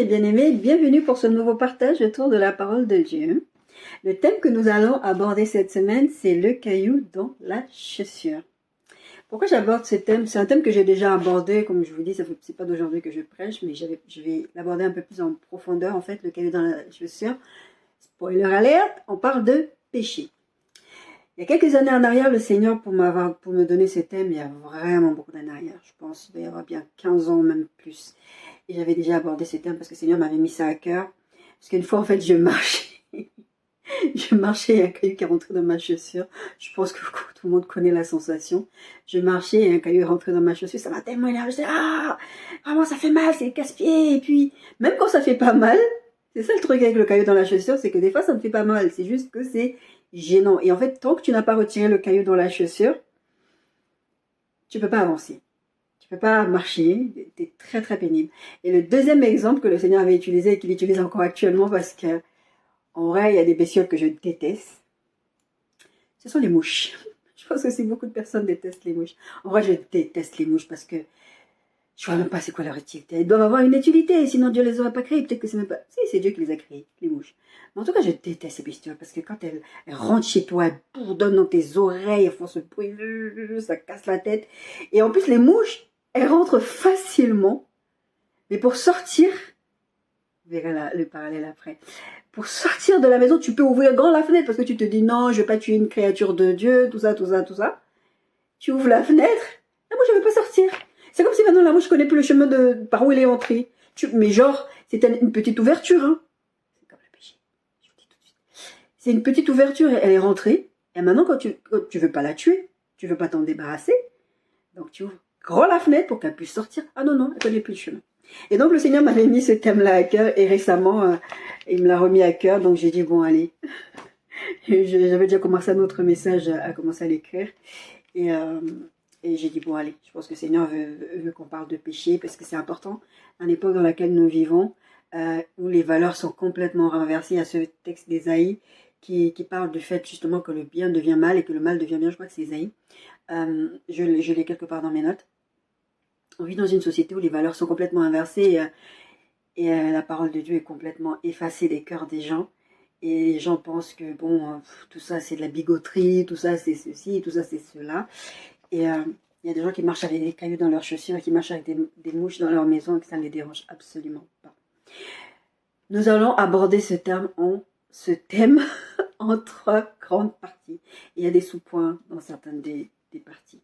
mes bien-aimés, bienvenue pour ce nouveau partage autour de la parole de Dieu. Le thème que nous allons aborder cette semaine, c'est le caillou dans la chaussure. Pourquoi j'aborde ce thème? C'est un thème que j'ai déjà abordé, comme je vous dis, c'est pas d'aujourd'hui que je prêche, mais je vais l'aborder un peu plus en profondeur, en fait, le caillou dans la chaussure. Spoiler alert, on parle de péché. Il y a quelques années en arrière, le Seigneur, pour me donner ce thème, il y a vraiment beaucoup d'années en arrière, je pense, il doit y avoir bien 15 ans, même plus. Et j'avais déjà abordé ce thème parce que le Seigneur m'avait mis ça à cœur. Parce qu'une fois, en fait, je marchais et un caillou qui est rentré dans ma chaussure. Je pense que tout le monde connaît la sensation. Je marchais et un caillou est rentré dans ma chaussure. Ça m'a tellement énervé. Je disais, vraiment, ça fait mal, c'est casse-pied. Et puis, même quand ça fait pas mal, c'est ça le truc avec le caillou dans la chaussure, c'est que des fois, ça ne fait pas mal. C'est juste que c'est gênant. Et en fait, tant que tu n'as pas retiré le caillou dans la chaussure, tu peux pas avancer. Tu peux pas marcher, t'es très très pénible. Et le deuxième exemple que le Seigneur avait utilisé et qu'il utilise encore actuellement, parce que en vrai, il y a des bestioles que je déteste, ce sont les mouches. Je pense que si beaucoup de personnes détestent les mouches. En vrai, je déteste les mouches parce que je vois même pas c'est quoi leur utilité. Elles doivent avoir une utilité, sinon Dieu les aurait pas créées. Peut-être que c'est même pas... Si, c'est Dieu qui les a créées, les mouches. Mais en tout cas, je déteste ces bestioles parce que quand elles rentrent chez toi, elles bourdonnent dans tes oreilles, elles font ce bruit, ça casse la tête. Et en plus, les mouches, elles rentrent facilement, mais pour sortir, vous verrez le parallèle après, pour sortir de la maison, tu peux ouvrir grand la fenêtre parce que tu te dis non, je vais pas tuer une créature de Dieu, tout ça. Tu ouvres la fenêtre, la mouche ne veut pas sortir. C'est comme si maintenant la mouche connaît plus le chemin par où elle est entrée. Mais genre, c'est une petite ouverture. Hein. C'est comme le péché, je vous dis tout de suite. C'est une petite ouverture, elle est rentrée, et maintenant quand tu veux pas la tuer, tu veux pas t'en débarrasser, donc tu ouvres grand la fenêtre pour qu'elle puisse sortir. Ah non, elle connaît plus le chemin. Et donc le Seigneur m'avait mis ce thème-là à cœur et récemment, il me l'a remis à cœur. Donc j'ai dit bon allez, j'avais déjà commencé un autre message à commencer à l'écrire et j'ai dit bon allez, je pense que le Seigneur veut qu'on parle de péché parce que c'est important à l'époque dans laquelle nous vivons où les valeurs sont complètement renversées. Il y a ce texte d'Ésaïe qui parle du fait justement que le bien devient mal et que le mal devient bien. Je crois que c'est Ésaïe. Je l'ai quelque part dans mes notes. On vit dans une société où les valeurs sont complètement inversées et la parole de Dieu est complètement effacée des cœurs des gens. Et les gens pensent que bon, tout ça c'est de la bigoterie, tout ça c'est ceci, tout ça c'est cela. Et il y a des gens qui marchent avec des cailloux dans leurs chaussures et qui marchent avec des mouches dans leur maison et que ça ne les dérange absolument pas. Nous allons aborder ce thème en 3 grandes parties. Et il y a des sous-points dans certaines des parties.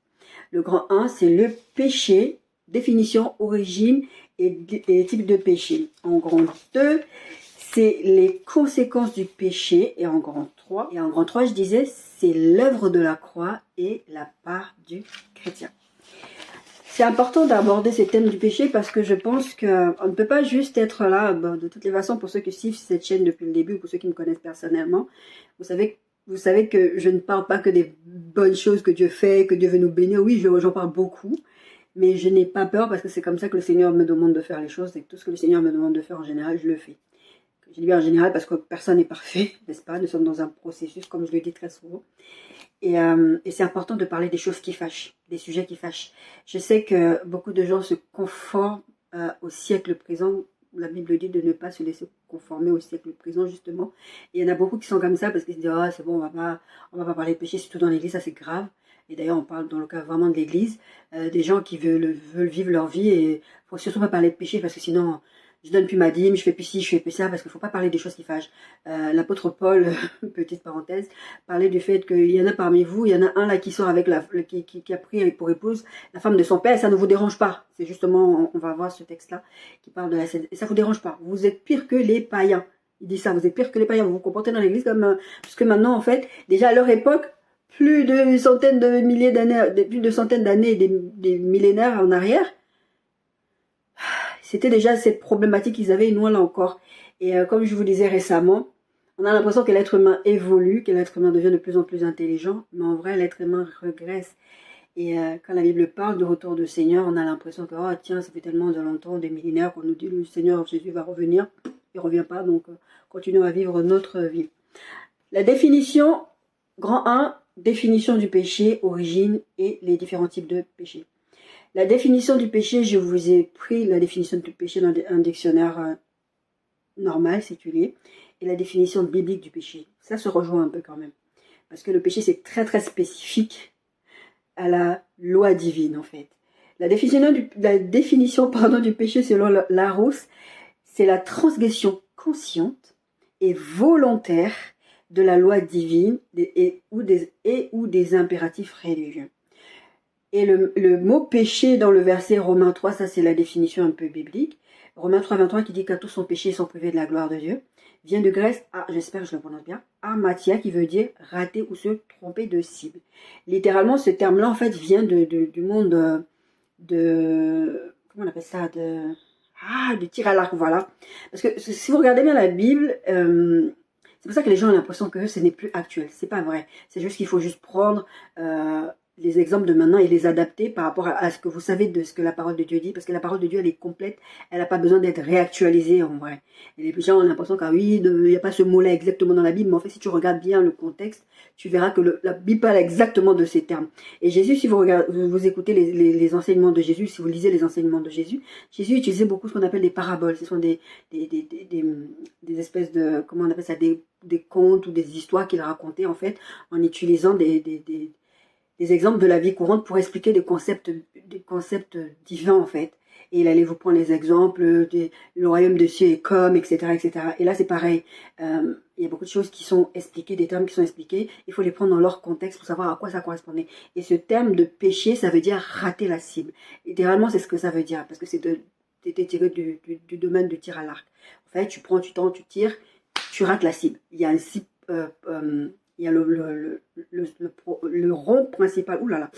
Le grand 1, c'est le péché, définition, origine et type de péché. En grand 2, c'est les conséquences du péché. Et en grand 3, je disais, c'est l'œuvre de la croix et la part du chrétien. C'est important d'aborder ces thèmes du péché parce que je pense qu'on ne peut pas juste être là, de toutes les façons, pour ceux qui suivent cette chaîne depuis le début, pour ceux qui me connaissent personnellement, vous savez que je ne parle pas que des bonnes choses que Dieu fait, que Dieu veut nous bénir. Oui, j'en parle beaucoup, mais je n'ai pas peur parce que c'est comme ça que le Seigneur me demande de faire les choses et que tout ce que le Seigneur me demande de faire en général, je le fais. Je dis bien en général parce que personne n'est parfait, n'est-ce pas? Nous sommes dans un processus, comme je le dis très souvent. Et c'est important de parler des choses qui fâchent, des sujets qui fâchent. Je sais que beaucoup de gens se conforment au siècle présent. La Bible dit de ne pas se laisser conformer au siècle présent, justement. Et il y en a beaucoup qui sont comme ça parce qu'ils se disent « Ah, c'est bon, on va pas parler de péché, surtout dans l'église, ça c'est grave. » Et d'ailleurs, on parle dans le cas vraiment de l'église, des gens qui veulent vivre leur vie et il faut surtout pas parler de péché parce que sinon, je donne plus ma dîme, je fais plus ci, je fais plus ça, parce qu'il faut pas parler des choses qui fâchent. L'apôtre Paul, petite parenthèse, parlait du fait qu'il y en a parmi vous, il y en a un là qui sort avec qui a pris pour épouse la femme de son père, et ça ne vous dérange pas. C'est justement, on va voir ce texte-là qui parle de la scène. Et ça vous dérange pas. Vous êtes pire que les païens. Il dit ça, vous êtes pire que les païens. Vous vous comportez dans l'église comme, puisque maintenant, en fait, déjà à leur époque, plus de centaines d'années, des millénaires en arrière, c'était déjà cette problématique qu'ils avaient, et nous là encore. Et comme je vous disais récemment, on a l'impression que l'être humain évolue, que l'être humain devient de plus en plus intelligent, mais en vrai, l'être humain régresse. Et quand la Bible parle de retour du Seigneur, on a l'impression que, oh tiens, ça fait tellement de longtemps, des millénaires, qu'on nous dit le Seigneur Jésus va revenir. Il ne revient pas, donc continuons à vivre notre vie. La définition, grand 1, définition du péché, origine et les différents types de péché. La définition du péché, je vous ai pris la définition du péché dans un dictionnaire normal, séculier, et la définition biblique du péché. Ça se rejoint un peu quand même. Parce que le péché, c'est très très spécifique à la loi divine, en fait. La définition du péché selon Larousse, c'est la transgression consciente et volontaire de la loi divine ou des impératifs religieux. Et le mot péché dans le verset Romains 3, ça c'est la définition un peu biblique. Romains 3, 23 qui dit qu'à tous son péché, ils sont privés de la gloire de Dieu, vient de Grèce, j'espère que je le prononce bien, amatia, qui veut dire rater ou se tromper de cible. Littéralement, ce terme-là, en fait, vient du monde comment on appelle ça, de tir à l'arc, voilà. Parce que si vous regardez bien la Bible, c'est pour ça que les gens ont l'impression que ce n'est plus actuel. C'est pas vrai. C'est juste qu'il faut juste prendre les exemples de maintenant et les adapter par rapport à ce que vous savez de ce que la parole de Dieu dit, parce que la parole de Dieu, elle est complète, elle n'a pas besoin d'être réactualisée en vrai. Et les gens ont l'impression qu'il n'y a pas ce mot-là exactement dans la Bible, mais en fait, si tu regardes bien le contexte, tu verras que la Bible parle exactement de ces termes. Et Jésus, si vous écoutez les enseignements de Jésus, si vous lisez les enseignements de Jésus, Jésus utilisait beaucoup ce qu'on appelle des paraboles. Ce sont des espèces de, comment on appelle ça, des contes ou des histoires qu'il racontait en fait, en utilisant des exemples de la vie courante pour expliquer des concepts divins en fait. Et il allait vous prendre les exemples le royaume de cieux est comme, etc., etc. Et là c'est pareil. Il y a beaucoup de choses qui sont expliquées, des termes qui sont expliqués. Il faut les prendre dans leur contexte pour savoir à quoi ça correspondait. Et ce terme de péché, ça veut dire rater la cible. Littéralement, c'est ce que ça veut dire, parce que c'est tiré du domaine du tir à l'arc. En fait, tu prends du temps, tu tires, tu rates la cible. Il y a un cible. Il y a le rond principal, oulala,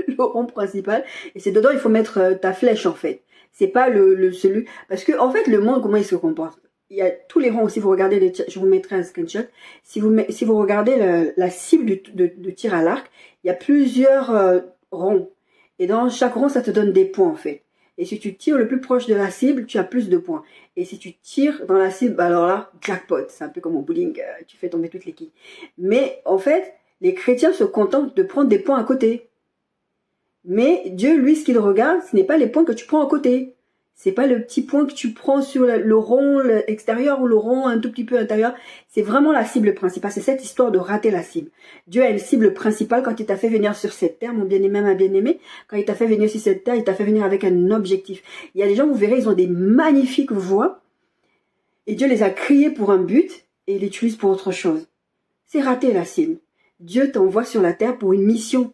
le rond principal, et c'est dedans il faut mettre ta flèche en fait. C'est pas celui, parce que en fait le monde comment il se comporte. Il y a tous les ronds. Si vous regardez je vous mettrai un screenshot. Si vous regardez la cible de tir à l'arc, il y a plusieurs ronds, et dans chaque rond ça te donne des points en fait. Et si tu tires le plus proche de la cible, tu as plus de points. Et si tu tires dans la cible, alors là, jackpot. C'est un peu comme au bowling, tu fais tomber toutes les quilles. Mais en fait, les chrétiens se contentent de prendre des points à côté. Mais Dieu, lui, ce qu'il regarde, ce n'est pas les points que tu prends à côté. C'est pas le petit point que tu prends sur le rond extérieur ou le rond un tout petit peu intérieur. C'est vraiment la cible principale. C'est cette histoire de rater la cible. Dieu a une cible principale quand il t'a fait venir sur cette terre, mon bien-aimé, ma bien-aimée. Quand il t'a fait venir sur cette terre, il t'a fait venir avec un objectif. Il y a des gens, vous verrez, ils ont des magnifiques voix. Et Dieu les a créés pour un but et il les utilise pour autre chose. C'est rater la cible. Dieu t'envoie sur la terre pour une mission.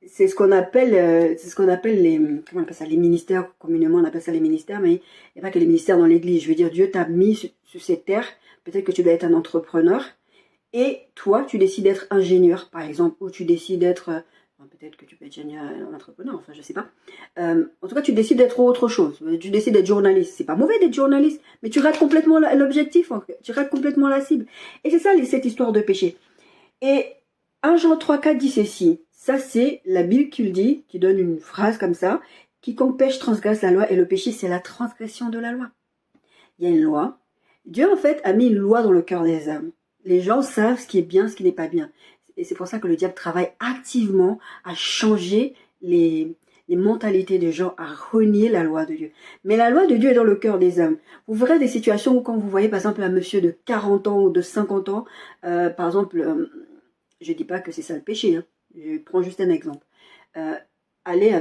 C'est ce qu'on appelle comment on appelle ça, les ministères, communément on appelle ça les ministères, mais il n'y a pas que les ministères dans l'église. Je veux dire, Dieu t'a mis sur cette terre, peut-être que tu dois être un entrepreneur, et toi, tu décides d'être ingénieur, par exemple, ou tu décides d'être, peut-être que tu peux être ingénieur, un entrepreneur, enfin je sais pas. En tout cas, tu décides d'être autre chose, tu décides d'être journaliste. C'est pas mauvais d'être journaliste, mais tu rates complètement l'objectif, en fait. Tu rates complètement la cible. Et c'est ça, cette histoire de péché. Et 1 Jean 3,4 dit ceci. Ça, c'est la Bible qui le dit, qui donne une phrase comme ça. Quiconque pêche transgresse la loi, et le péché, c'est la transgression de la loi. Il y a une loi. Dieu, en fait, a mis une loi dans le cœur des hommes. Les gens savent ce qui est bien, ce qui n'est pas bien. Et c'est pour ça que le diable travaille activement à changer les mentalités des gens, à renier la loi de Dieu. Mais la loi de Dieu est dans le cœur des hommes. Vous verrez des situations où quand vous voyez, par exemple, un monsieur de 40 ans ou de 50 ans, par exemple, je ne dis pas que c'est ça le péché, hein. Je prends juste un exemple. Allez,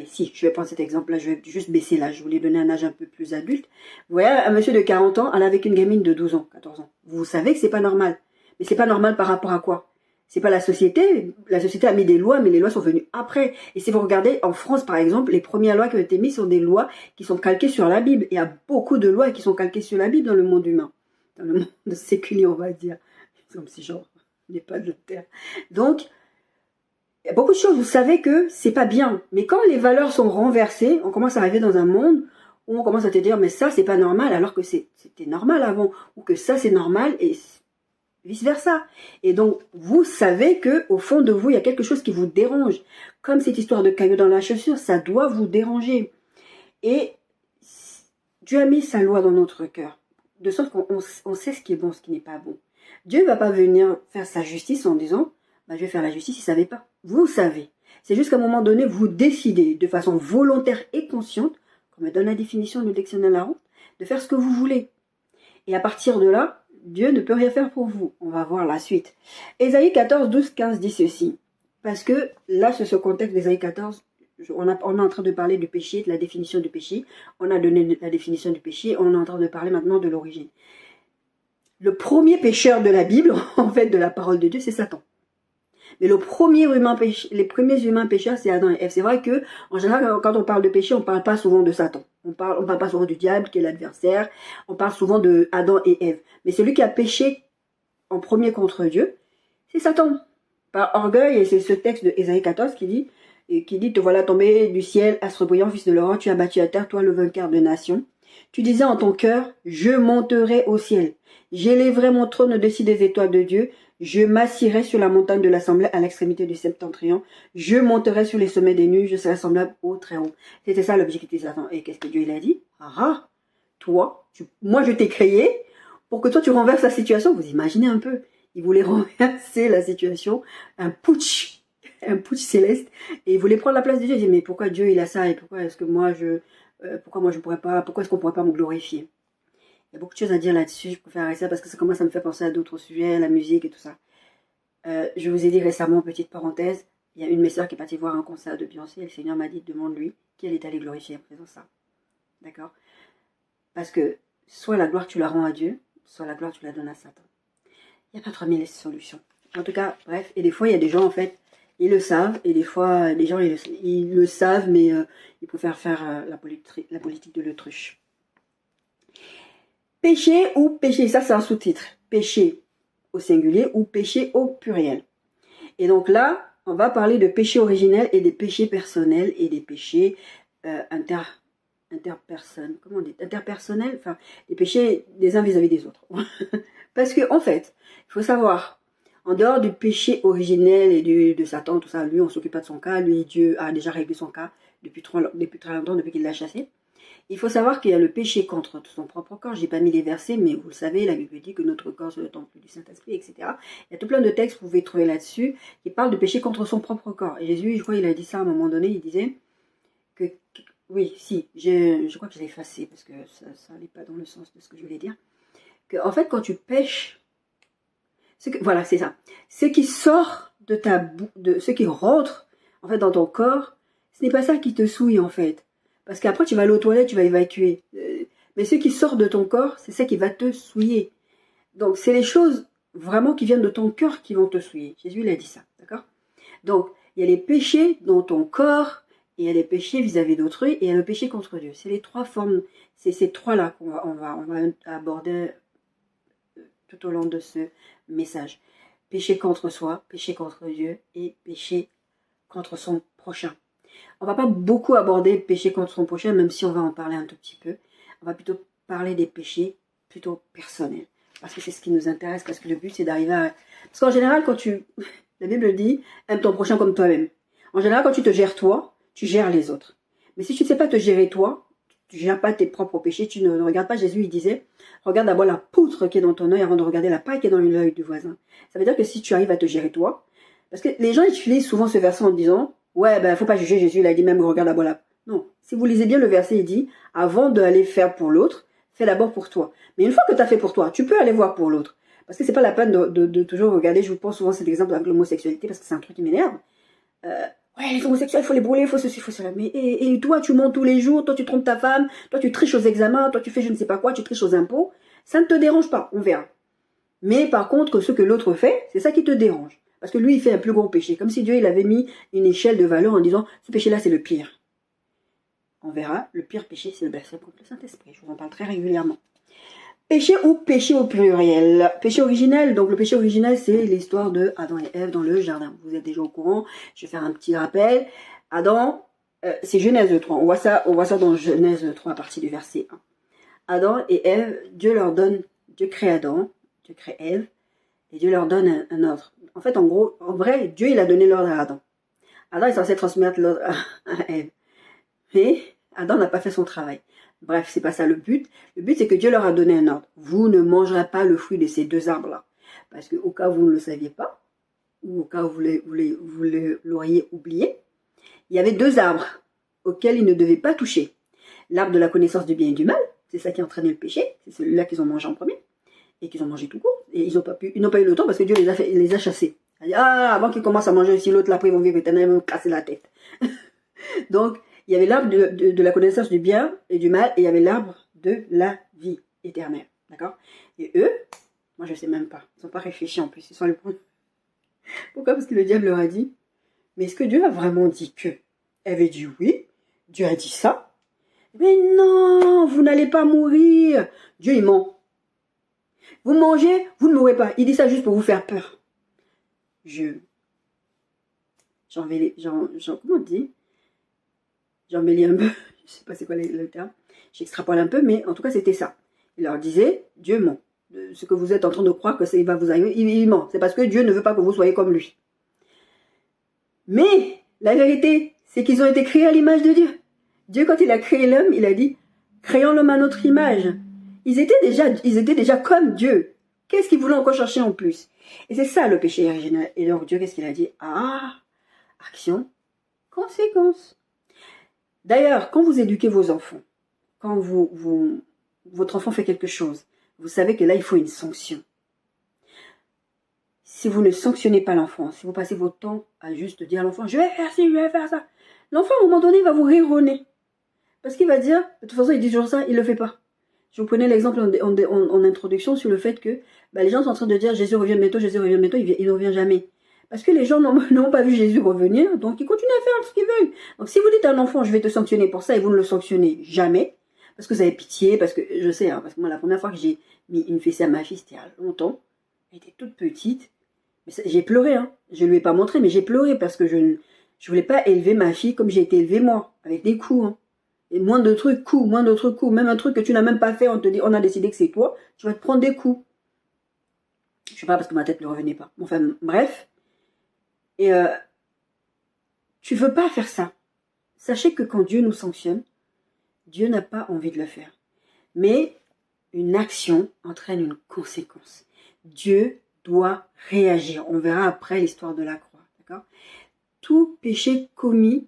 si, je vais prendre cet exemple-là, je vais juste baisser l'âge. Je voulais donner un âge un peu plus adulte. Vous voyez, un monsieur de 40 ans, aller avec une gamine de 12 ans, 14 ans. Vous savez que c'est pas normal. Mais c'est pas normal par rapport à quoi? C'est pas la société. La société a mis des lois, mais les lois sont venues après. Et si vous regardez, en France, par exemple, les premières lois qui ont été mises sont des lois qui sont calquées sur la Bible. Et il y a beaucoup de lois qui sont calquées sur la Bible dans le monde humain. Dans le monde séculier, on va dire. Comme si genre, il n'est pas de terre. Donc, il y a beaucoup de choses, vous savez que c'est pas bien. Mais quand les valeurs sont renversées, on commence à arriver dans un monde où on commence à te dire, mais ça, c'est pas normal, alors que c'était normal avant. Ou que ça, c'est normal, et vice versa. Et donc, vous savez que au fond de vous, il y a quelque chose qui vous dérange. Comme cette histoire de caillou dans la chaussure, ça doit vous déranger. Et Dieu a mis sa loi dans notre cœur. De sorte qu'on sait ce qui est bon, ce qui n'est pas bon. Dieu ne va pas venir faire sa justice en disant, je vais faire la justice, il ne savait pas. Vous savez. C'est juste qu'à un moment donné, vous décidez de façon volontaire et consciente, comme donne la définition du dictionnaire Larousse, de faire ce que vous voulez. Et à partir de là, Dieu ne peut rien faire pour vous. On va voir la suite. Ésaïe 14, 12, 15 dit ceci. Parce que là, c'est ce contexte d'Ésaïe 14. On est en train de parler du péché, de la définition du péché. On a donné la définition du péché. On est en train de parler maintenant de l'origine. Le premier pécheur de la Bible, en fait, de la parole de Dieu, c'est Satan. Mais les premiers humains pécheurs, c'est Adam et Ève. C'est vrai que, en général, quand on parle de péché, on ne parle pas souvent de Satan. On parle pas souvent du diable, qui est l'adversaire. On parle souvent de Adam et Ève. Mais celui qui a péché en premier contre Dieu, c'est Satan. Par orgueil, et c'est ce texte de Ésaïe 14 qui dit, te voilà tombé du ciel, astre brillant, fils de l'aurore, tu as battu à terre, toi le vainqueur de nations. Tu disais en ton cœur, je monterai au ciel. J'élèverai mon trône au-dessus des étoiles de Dieu. Je m'assirai sur la montagne de l'assemblée à l'extrémité du septentrion. Je monterai sur les sommets des nues. Je serai semblable au très haut. C'était ça l'objectif de Satan. Et qu'est-ce que Dieu il a dit? Ah, toi, moi je t'ai créé pour que toi tu renverses la situation. Vous imaginez un peu. Il voulait renverser la situation. Un putsch céleste. Et il voulait prendre la place de Dieu. Il dit, mais pourquoi Dieu il a ça? Et pourquoi est-ce que moi je pourrais pas, pourquoi est-ce qu'on pourrait pas me glorifier? Il y a beaucoup de choses à dire là-dessus, je préfère arrêter ça parce que ça commence à me faire penser à d'autres sujets, la musique et tout ça. Je vous ai dit récemment, petite parenthèse, il y a une de mes sœurs qui est partie voir un concert de Beyoncé et le Seigneur m'a dit, demande-lui qui elle est allée glorifier en faisant ça. D'accord? Parce que soit la gloire tu la rends à Dieu, soit la gloire tu la donnes à Satan. Il n'y a pas 3000 solutions. En tout cas, bref, et des fois il y a des gens en fait, ils le savent, et des fois les gens ils le savent, mais ils préfèrent faire la politique de l'autruche. Péché ou péché, ça c'est un sous-titre. Péché au singulier ou péché au pluriel. Et donc là, on va parler de péché originel et des péchés personnels et des péchés interpersonnels. Comment on dit? Interpersonnels, enfin, les péchés des uns vis-à-vis des autres. Parce que en fait, il faut savoir, en dehors du péché originel et de Satan, tout ça, lui on s'occupe pas de son cas, lui Dieu a déjà réglé son cas depuis très longtemps, depuis qu'il l'a chassé. Il faut savoir qu'il y a le péché contre son propre corps. Je n'ai pas mis les versets, mais vous le savez, la Bible dit que notre corps c'est le temple du Saint-Esprit, etc. Il y a tout plein de textes que vous pouvez trouver là-dessus qui parlent de péché contre son propre corps. Et Jésus, je crois il a dit ça à un moment donné, il disait que oui, si, je crois que je l'ai effacé parce que ça n'allait pas dans le sens de ce que je voulais dire. Que, en fait, quand tu pêches, voilà, c'est ça. Ce qui sort de ce qui rentre en fait dans ton corps, ce n'est pas ça qui te souille en fait. Parce qu'après, tu vas aller aux toilettes, tu vas évacuer. Mais ce qui sort de ton corps, c'est ça qui va te souiller. Donc, c'est les choses vraiment qui viennent de ton cœur qui vont te souiller. Jésus, il a dit ça, d'accord? Donc, il y a les péchés dans ton corps, et il y a les péchés vis-à-vis d'autrui, et il y a le péché contre Dieu. C'est les trois formes, c'est ces trois-là qu'on va aborder tout au long de ce message. Péché contre soi, péché contre Dieu, et péché contre son prochain. On va pas beaucoup aborder le péché contre son prochain, même si on va en parler un tout petit peu. On va plutôt parler des péchés plutôt personnels. Parce que c'est ce qui nous intéresse, parce que le but c'est d'arriver à... Parce qu'en général, la Bible dit, aime ton prochain comme toi-même. En général, quand tu te gères toi, tu gères les autres. Mais si tu ne sais pas te gérer toi, tu ne gères pas tes propres péchés, tu ne regardes pas, Jésus il disait, regarde d'abord la poutre qui est dans ton œil avant de regarder la paille qui est dans l'œil du voisin. Ça veut dire que si tu arrives à te gérer toi, parce que les gens utilisent souvent ce verset en disant, ouais, ben, faut pas juger Jésus, il a dit même, regarde d'abord la... Non. Si vous lisez bien le verset, il dit, avant d'aller faire pour l'autre, fais d'abord pour toi. Mais une fois que tu as fait pour toi, tu peux aller voir pour l'autre. Parce que c'est pas la peine de toujours regarder, je vous prends souvent cet exemple avec l'homosexualité, parce que c'est un truc qui m'énerve. Ouais, les homosexuels, il faut les brûler, il faut ceci, il faut cela. Mais, et toi, tu mens tous les jours, toi, tu trompes ta femme, toi, tu triches aux examens, toi, tu fais je ne sais pas quoi, tu triches aux impôts. Ça ne te dérange pas, on verra. Mais par contre, ce que l'autre fait, c'est ça qui te dérange. Parce que lui, il fait un plus gros péché. Comme si Dieu, il avait mis une échelle de valeur en disant, ce péché-là, c'est le pire. On verra, le pire péché, c'est le blasphème contre le Saint-Esprit. Je vous en parle très régulièrement. Péché ou péché au pluriel. Péché originel, donc le péché originel, c'est l'histoire de Adam et Ève dans le jardin. Vous êtes déjà au courant, je vais faire un petit rappel. Adam, c'est Genèse 3. On voit ça dans Genèse 3 à partir du verset 1. Adam et Ève, Dieu crée Adam, Dieu crée Ève, et Dieu leur donne un ordre. En fait, en vrai, Dieu, il a donné l'ordre à Adam. Adam est censé transmettre l'ordre à Ève. Mais Adam n'a pas fait son travail. Bref, c'est pas ça le but. Le but, c'est que Dieu leur a donné un ordre. Vous ne mangerez pas le fruit de ces deux arbres-là. Parce que au cas où vous ne le saviez pas, ou au cas où vous l'auriez oublié, il y avait deux arbres auxquels ils ne devaient pas toucher. L'arbre de la connaissance du bien et du mal, C'est ça qui a entraîné le péché. C'est celui-là qu'ils ont mangé en premier. Et qu'ils ont mangé tout court. Et ils n'ont pas eu le temps parce que Dieu les a chassés. Ah, avant qu'ils commencent à manger aussi l'autre, là, après ils vont vivre éternellement, ils vont me casser la tête. Donc, il y avait l'arbre de la connaissance du bien et du mal, et il y avait l'arbre de la vie éternelle. D'accord? Et eux, moi je ne sais même pas. Ils n'ont pas réfléchi en plus. Ils sont allés prendre. Pourquoi? Parce que le diable leur a dit, mais est-ce que Dieu a vraiment dit que? Elle avait dit oui. Dieu a dit ça. Mais non, vous n'allez pas mourir. Dieu, il ment. Vous mangez, vous ne mourrez pas. Il dit ça juste pour vous faire peur. Comment on dit? J'embellis un peu. Je sais pas c'est quoi le terme. J'extrapole un peu, mais en tout cas, c'était ça. Il leur disait, Dieu ment. Ce que vous êtes en train de croire que ça va vous arriver, il ment. C'est parce que Dieu ne veut pas que vous soyez comme lui. Mais la vérité, c'est qu'ils ont été créés à l'image de Dieu. Dieu, quand il a créé l'homme, il a dit, créons l'homme à notre image. Ils étaient déjà comme Dieu. Qu'est-ce qu'ils voulaient encore chercher en plus? Et c'est ça le péché originel. Et donc Dieu, qu'est-ce qu'il a dit? Ah, action, conséquence. D'ailleurs, quand vous éduquez vos enfants, quand votre enfant fait quelque chose, vous savez que là, il faut une sanction. Si vous ne sanctionnez pas l'enfant, si vous passez votre temps à juste dire à l'enfant, je vais faire ci, je vais faire ça, l'enfant, à un moment donné, il va vous rire au nez. Parce qu'il va dire, de toute façon, il dit toujours ça, il ne le fait pas. Je vous prenais l'exemple en introduction sur le fait que les gens sont en train de dire Jésus revient bientôt, il ne revient jamais. Parce que les gens n'ont pas vu Jésus revenir, donc ils continuent à faire ce qu'ils veulent. Donc si vous dites à un enfant, je vais te sanctionner pour ça, et vous ne le sanctionnez jamais, parce que vous avez pitié, parce que je sais, parce que moi la première fois que j'ai mis une fessée à ma fille, c'était il y a longtemps, elle était toute petite, j'ai pleuré, je ne lui ai pas montré, mais j'ai pleuré parce que je ne voulais pas élever ma fille comme j'ai été élevée moi, avec des coups. Et moins de trucs, coups, même un truc que tu n'as même pas fait, on te dit, on a décidé que c'est toi, tu vas te prendre des coups. Je sais pas parce que ma tête ne revenait pas. Enfin, bref. Et tu veux pas faire ça. Sachez que quand Dieu nous sanctionne, Dieu n'a pas envie de le faire. Mais une action entraîne une conséquence. Dieu doit réagir. On verra après l'histoire de la croix. D'accord? Tout péché commis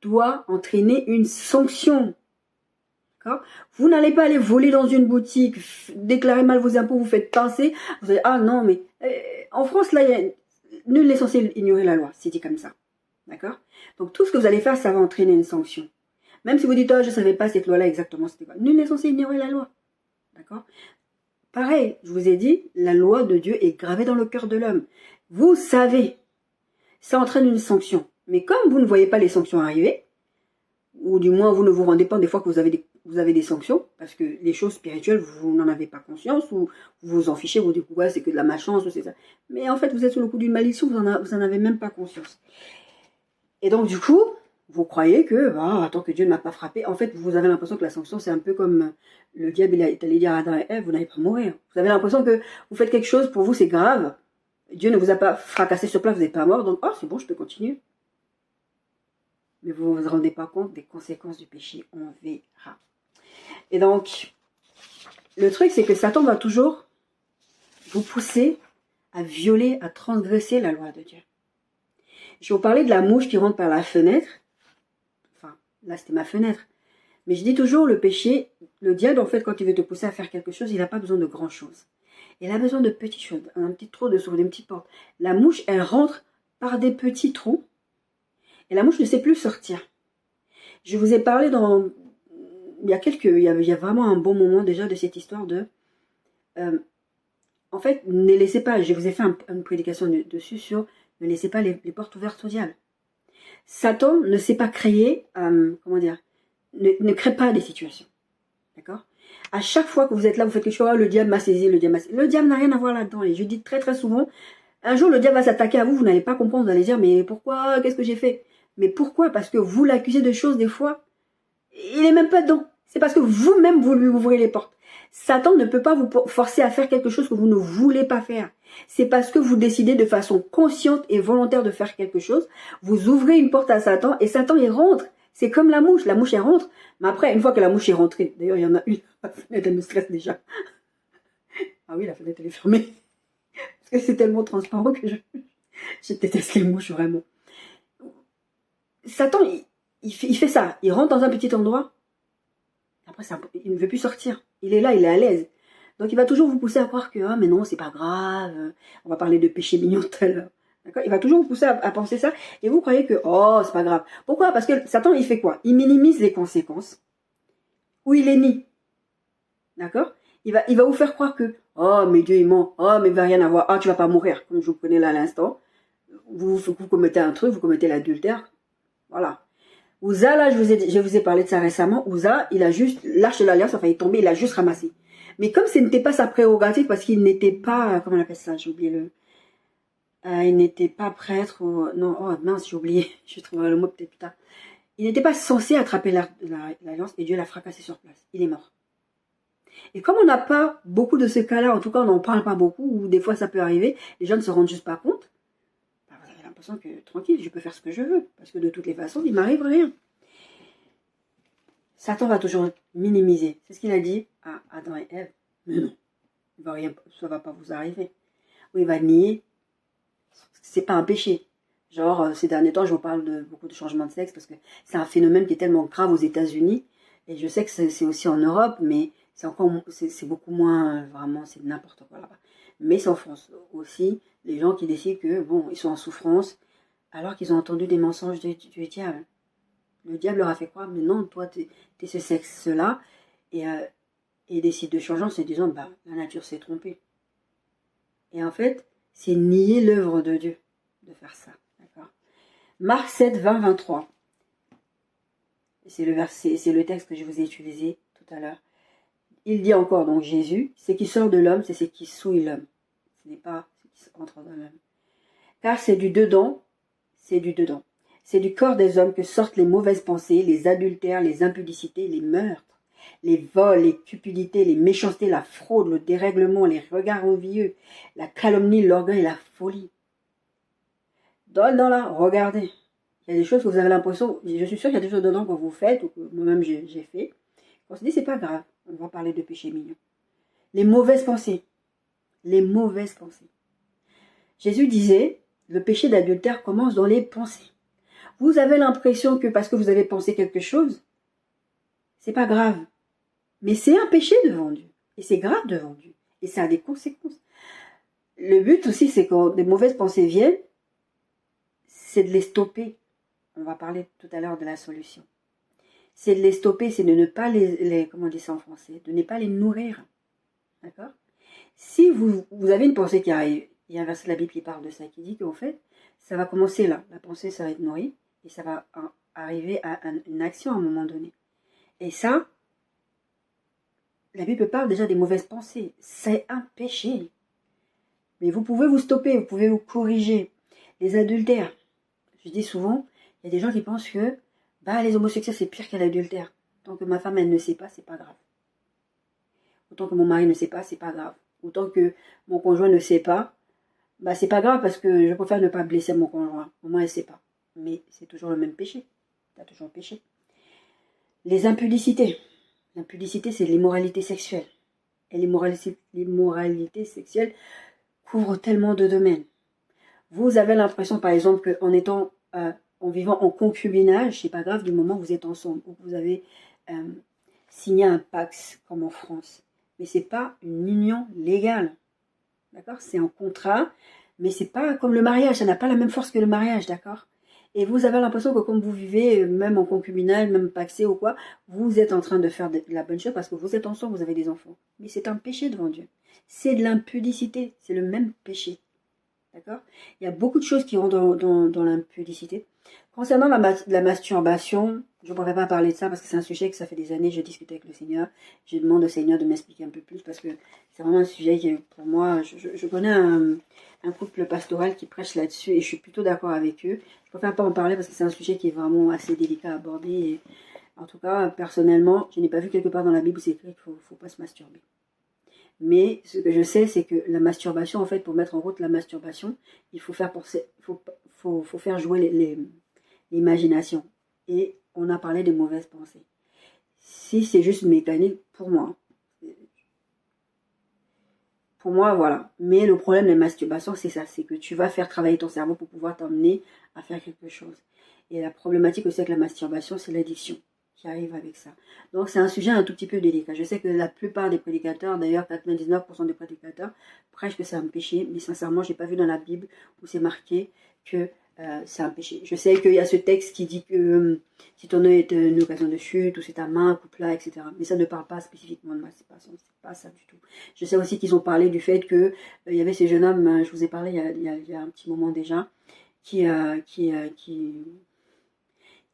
doit entraîner une sanction. Vous n'allez pas aller voler dans une boutique, déclarer mal vos impôts, vous faites pincer, vous allez, ah non, mais en France, là, nul n'est censé ignorer la loi, c'est dit comme ça. D'accord? Donc tout ce que vous allez faire, ça va entraîner une sanction. Même si vous dites, oh, je ne savais pas cette loi-là exactement, c'était quoi. Nul n'est censé ignorer la loi. D'accord? Pareil, je vous ai dit, la loi de Dieu est gravée dans le cœur de l'homme. Vous savez, ça entraîne une sanction. Mais comme vous ne voyez pas les sanctions arriver, ou du moins vous ne vous rendez pas des fois que vous avez des sanctions, parce que les choses spirituelles, vous n'en avez pas conscience, ou vous vous en fichez, vous dites, ouais, c'est que de la malchance, ou c'est ça. Mais en fait, vous êtes sous le coup d'une malédiction, vous en avez même pas conscience. Et donc, du coup, vous croyez que, tant que Dieu ne m'a pas frappé, en fait, vous avez l'impression que la sanction, c'est un peu comme le diable, il est allé dire à Adam et Ève, vous n'allez pas mourir. Vous avez l'impression que vous faites quelque chose, pour vous, c'est grave. Dieu ne vous a pas fracassé sur place, vous n'êtes pas mort, donc, c'est bon, je peux continuer. Mais vous ne vous rendez pas compte des conséquences du péché. On verra. Et donc, le truc, c'est que Satan va toujours vous pousser à violer, à transgresser la loi de Dieu. Je vais vous parler de la mouche qui rentre par la fenêtre. Enfin, là, c'était ma fenêtre. Mais je dis toujours, le péché, le diable, en fait, quand il veut te pousser à faire quelque chose, il n'a pas besoin de grand chose. Il a besoin de petites choses. Un petit trou de souris, une petite porte. La mouche, elle rentre par des petits trous. Et la mouche ne sait plus sortir. Je vous ai parlé il y a vraiment un bon moment déjà de cette histoire de... en fait, ne laissez pas, je vous ai fait une prédication dessus sur ne laissez pas les portes ouvertes au diable. Satan ne sait pas créer, ne crée pas des situations. D'accord? À chaque fois que vous êtes là, vous faites quelque chose, le diable m'a saisi, le diable n'a rien à voir là-dedans. Et je dis très très souvent, un jour le diable va s'attaquer à vous, vous n'allez pas comprendre, vous allez dire, mais pourquoi, qu'est-ce que j'ai fait? Mais pourquoi? Parce que vous l'accusez de choses des fois, il n'est même pas dedans. C'est parce que vous-même, vous lui ouvrez les portes. Satan ne peut pas vous forcer à faire quelque chose que vous ne voulez pas faire. C'est parce que vous décidez de façon consciente et volontaire de faire quelque chose. Vous ouvrez une porte à Satan et Satan, il rentre. C'est comme la mouche. La mouche, elle rentre. Mais après, une fois que la mouche est rentrée, d'ailleurs, il y en a une, la fenêtre, elle me stresse déjà. Ah oui, la fenêtre, elle est fermée. Parce que c'est tellement transparent que je déteste les mouches, vraiment. Satan, il fait ça. Il rentre dans un petit endroit. Après, il ne veut plus sortir. Il est là, il est à l'aise. Donc, il va toujours vous pousser à croire que, ah, mais non, c'est pas grave. On va parler de péché mignon tout à l'heure. D'accord? Il va toujours vous pousser à penser ça. Et vous croyez que, oh, c'est pas grave. Pourquoi? Parce que Satan, il fait quoi? Il minimise les conséquences. Ou il les nie. D'accord? Il va vous faire croire que, oh, mais Dieu, il ment. Oh, mais il va rien avoir. Ah, tu vas pas mourir. Comme je vous prenais là à l'instant. Vous commettez un truc, vous commettez l'adultère. Voilà. Ouza, là, je vous ai parlé de ça récemment. Ouza, il a juste, l'arche de l'alliance a failli tomber, il a juste ramassé. Mais comme ce n'était pas sa prérogative, parce qu'il n'était pas, comment on appelle ça, j'ai oublié il n'était pas prêtre, ou, non, oh mince, j'ai oublié, je trouverai le mot peut-être plus tard. Il n'était pas censé attraper l'alliance et Dieu l'a fracassé sur place. Il est mort. Et comme on n'a pas beaucoup de ces cas-là, en tout cas on n'en parle pas beaucoup, ou des fois ça peut arriver, les gens ne se rendent juste pas compte, bah, vous avez l'impression que, tranquille, je peux faire ce que je veux, parce que de toutes les façons, il ne m'arrive rien. Satan va toujours minimiser. C'est ce qu'il a dit à Adam et Ève. Mais non, ça ne va pas vous arriver. Ou il va nier. C'est pas un péché. Genre, ces derniers temps, je vous parle de beaucoup de changements de sexe parce que c'est un phénomène qui est tellement grave aux États-Unis. Et je sais que c'est aussi en Europe, mais c'est beaucoup moins, vraiment, c'est n'importe quoi là-bas. Mais c'est en France aussi, les gens qui décident que, bon, ils sont en souffrance, alors qu'ils ont entendu des mensonges du diable. Le diable leur a fait croire, mais non, toi, t'es ce sexe-là, et décide de changer en se disant, bah, la nature s'est trompée. Et en fait, c'est nier l'œuvre de Dieu de faire ça. D'accord? Marc 7, 20, 23. C'est le texte que je vous ai utilisé tout à l'heure. Il dit encore, donc Jésus, ce qui sort de l'homme, c'est ce qui souille l'homme. Ce n'est pas ce qui entre dans l'homme. Car c'est du dedans, c'est du dedans. C'est du corps des hommes que sortent les mauvaises pensées, les adultères, les impudicités, les meurtres, les vols, les cupidités, les méchancetés, la fraude, le dérèglement, les regards envieux, la calomnie, l'orgueil et la folie. Dans là, regardez. Il y a des choses que vous avez l'impression, je suis sûre qu'il y a des choses dedans que vous faites, ou que moi-même j'ai fait. On se dit, c'est pas grave, on va parler de péché mignon. Les mauvaises pensées. Les mauvaises pensées. Jésus disait, le péché d'adultère commence dans les pensées. Vous avez l'impression que parce que vous avez pensé quelque chose, c'est pas grave. Mais c'est un péché devant Dieu. Et c'est grave devant Dieu. Et ça a des conséquences. Le but aussi, c'est quand des mauvaises pensées viennent, c'est de les stopper. On va parler tout à l'heure de la solution. C'est de les stopper, c'est de ne pas comment on dit ça en français, de ne pas les nourrir. D'accord? Si vous avez une pensée qui arrive, il y a un verset de la Bible qui parle de ça, qui dit qu'en fait, ça va commencer là. La pensée, ça va être nourrie, et ça va arriver à une action à un moment donné. Et ça, la Bible parle déjà des mauvaises pensées. C'est un péché. Mais vous pouvez vous stopper, vous pouvez vous corriger. Les adultères, je dis souvent, il y a des gens qui pensent que bah, les homosexuels, c'est pire qu'un adultère. Tant que ma femme, elle ne sait pas, c'est pas grave. Autant que mon mari ne sait pas, c'est pas grave. Autant que mon conjoint ne sait pas, bah, c'est pas grave parce que je préfère ne pas blesser mon conjoint. Au moins, elle ne sait pas. Mais c'est toujours le même péché. Tu as toujours péché. Les impudicités. L'impudicité, c'est l'immoralité sexuelle. Et l'immoralité sexuelle couvre tellement de domaines. Vous avez l'impression, par exemple, en vivant en concubinage, c'est pas grave du moment où vous êtes ensemble, ou que vous avez signé un pax, comme en France. Mais c'est pas une union légale. D'accord? C'est un contrat, mais c'est pas comme le mariage, ça n'a pas la même force que le mariage, d'accord? Et vous avez l'impression que comme vous vivez, même en concubinage, même paxé ou quoi, vous êtes en train de faire de la bonne chose parce que vous êtes ensemble, vous avez des enfants. Mais c'est un péché devant Dieu. C'est de l'impudicité, c'est le même péché. D'accord? Il y a beaucoup de choses qui rentrent dans l'impudicité. Concernant la masturbation, je ne pourrais pas parler de ça parce que c'est un sujet que ça fait des années que je discute avec le Seigneur. Je demande au Seigneur de m'expliquer un peu plus parce que c'est vraiment un sujet qui, pour moi, je connais un couple pastoral qui prêche là-dessus et je suis plutôt d'accord avec eux. Je ne préfère pas en parler parce que c'est un sujet qui est vraiment assez délicat à aborder. Et, en tout cas, personnellement, je n'ai pas vu quelque part dans la Bible où c'est écrit qu'il ne faut pas se masturber. Mais ce que je sais, c'est que la masturbation, en fait, pour mettre en route la masturbation, il faut faire, faut faire jouer l'imagination. Et on a parlé des mauvaises pensées. Si c'est juste mécanique, pour moi, voilà. Mais le problème de la masturbation, c'est ça, c'est que tu vas faire travailler ton cerveau pour pouvoir t'emmener à faire quelque chose. Et la problématique aussi avec la masturbation, c'est l'addiction qui arrive avec ça. Donc c'est un sujet un tout petit peu délicat. Je sais que la plupart des prédicateurs, d'ailleurs 99% des prédicateurs, prêchent que c'est un péché, mais sincèrement, je n'ai pas vu dans la Bible où c'est marqué que c'est un péché. Je sais qu'il y a ce texte qui dit que si ton œil est une occasion de chute, ou c'est ta main, coupe-la, etc. Mais ça ne parle pas spécifiquement de moi, c'est pas ça du tout. Je sais aussi qu'ils ont parlé du fait que il y avait ces jeunes hommes, je vous ai parlé il y a un petit moment déjà, qui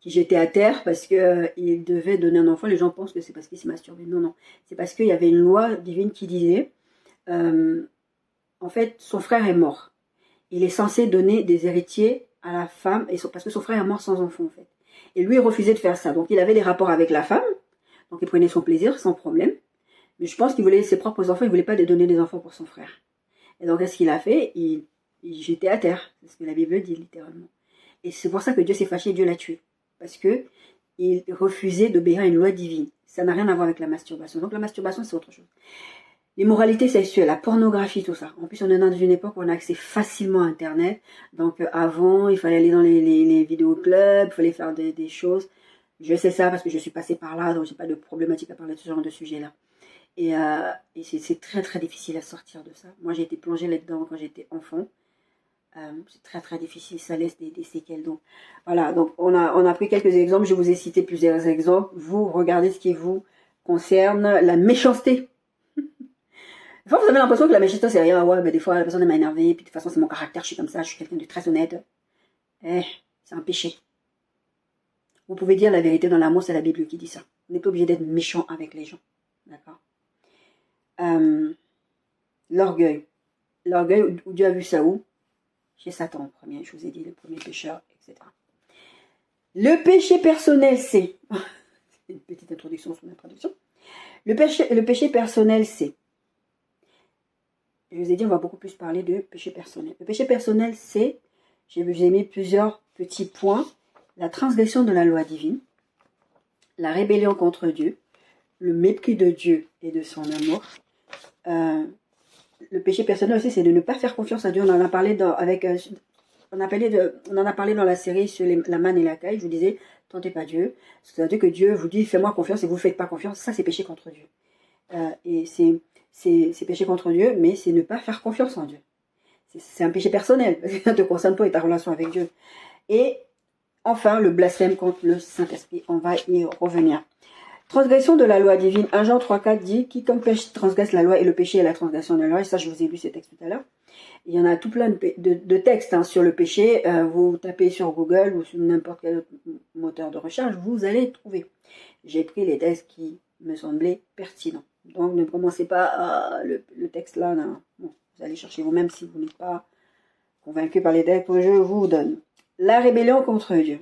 jetait à terre parce qu'il devait donner un enfant. Les gens pensent que c'est parce qu'il s'est masturbé. Non, non. C'est parce qu'il y avait une loi divine qui disait, en fait, son frère est mort. Il est censé donner des héritiers à la femme, parce que son frère est mort sans enfant, en fait. Et lui, il refusait de faire ça. Donc, il avait des rapports avec la femme. Donc, il prenait son plaisir sans problème. Mais je pense qu'il voulait ses propres enfants. Il ne voulait pas donner des enfants pour son frère. Et donc, qu'est-ce qu'il a fait? Il jetait à terre. C'est ce que la Bible dit, littéralement. Et c'est pour ça que Dieu s'est fâché, Dieu l'a tué. Parce que il refusait d'obéir à une loi divine. Ça n'a rien à voir avec la masturbation. Donc la masturbation, c'est autre chose. L'immoralité sexuelle, la pornographie, tout ça. En plus, on est dans une époque où on a accès facilement à Internet. Donc avant, il fallait aller dans les vidéoclubs, il fallait faire des choses. Je sais ça parce que je suis passée par là, donc j'ai pas de problématique à parler de ce genre de sujet-là. Et c'est très très difficile à sortir de ça. Moi, j'ai été plongée là-dedans quand j'étais enfant. C'est très très difficile, ça laisse des séquelles. Donc voilà, donc on a pris quelques exemples, je vous ai cité plusieurs exemples. Vous regardez ce qui vous concerne, la méchanceté. Des fois, vous avez l'impression que la méchanceté c'est rien, ouais, mais des fois la personne m'a énervé, puis de toute façon c'est mon caractère, je suis comme ça, je suis quelqu'un de très honnête. C'est un péché. Vous pouvez dire la vérité dans l'amour, c'est la Bible qui dit ça. On n'est pas obligé d'être méchant avec les gens. D'accord. L'orgueil. L'orgueil, Dieu a vu ça où? Chez Satan, premier, je vous ai dit, le premier pécheur, etc. Le péché personnel, c'est... une petite introduction sur l'introduction. Le péché personnel, c'est... Je vous ai dit, on va beaucoup plus parler de péché personnel. Le péché personnel, c'est... Je vous ai mis plusieurs petits points. La transgression de la loi divine, la rébellion contre Dieu, le mépris de Dieu et de son amour. Le péché personnel aussi, c'est de ne pas faire confiance à Dieu. On en a parlé on en a parlé dans la série sur la manne et la caille. Je vous disais, tentez pas Dieu. C'est-à-dire que Dieu vous dit, fais-moi confiance et vous ne faites pas confiance. Ça, c'est péché contre Dieu. Et c'est péché contre Dieu, mais c'est ne pas faire confiance en Dieu. C'est un péché personnel. Ça ne te concerne pas et ta relation avec Dieu. Et enfin, le blasphème contre le Saint-Esprit. On va y revenir. Transgression de la loi divine. 1 Jean 3,4 dit, quiconque transgresse la loi et le péché est la transgression de la loi. Et ça, je vous ai lu ces textes tout à l'heure. Il y en a tout plein de textes sur le péché. Vous tapez sur Google ou sur n'importe quel autre moteur de recherche, vous allez trouver. J'ai pris les textes qui me semblaient pertinents. Donc ne commencez pas le texte là. Non. Bon, vous allez chercher vous-même si vous n'êtes pas convaincu par les textes que je vous donne. La rébellion contre Dieu.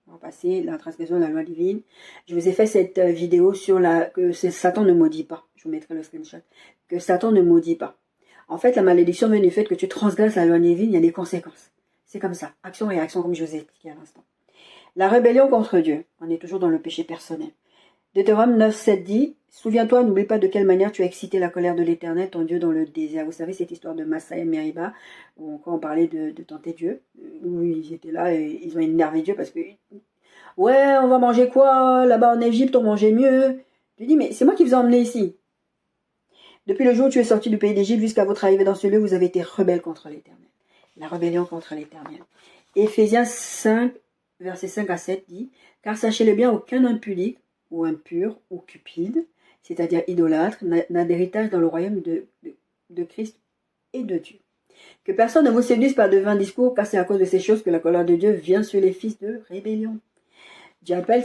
On va passer la transgression de la loi divine. Je vous ai fait cette vidéo sur que Satan ne maudit pas. Je vous mettrai le screenshot. Que Satan ne maudit pas. En fait, la malédiction vient du fait que tu transgresses la loi divine, il y a des conséquences. C'est comme ça. Action et réaction, comme je vous ai expliqué à l'instant. La rébellion contre Dieu. On est toujours dans le péché personnel. Deutéronome 9,7 dit, souviens-toi, n'oublie pas de quelle manière tu as excité la colère de l'Éternel, ton Dieu, dans le désert. Vous savez cette histoire de Massa et Meriba, où quand on parlait de tenter Dieu, où ils étaient là et ils ont énervé Dieu parce que, ouais, on va manger quoi? Là-bas en Égypte, on mangeait mieux. Je lui dis, mais c'est moi qui vous ai emmené ici. Depuis le jour où tu es sorti du pays d'Égypte jusqu'à votre arrivée dans ce lieu, vous avez été rebelles contre l'Éternel. La rébellion contre l'Éternel. Éphésiens 5, versets 5 à 7 dit, car sachez-le bien, aucun impudique, ou impur, ou cupide, c'est-à-dire idolâtre, n'a d'héritage dans le royaume de Christ et de Dieu. Que personne ne vous séduise par de vains discours, car c'est à cause de ces choses que la colère de Dieu vient sur les fils de rébellion. Dieu appelle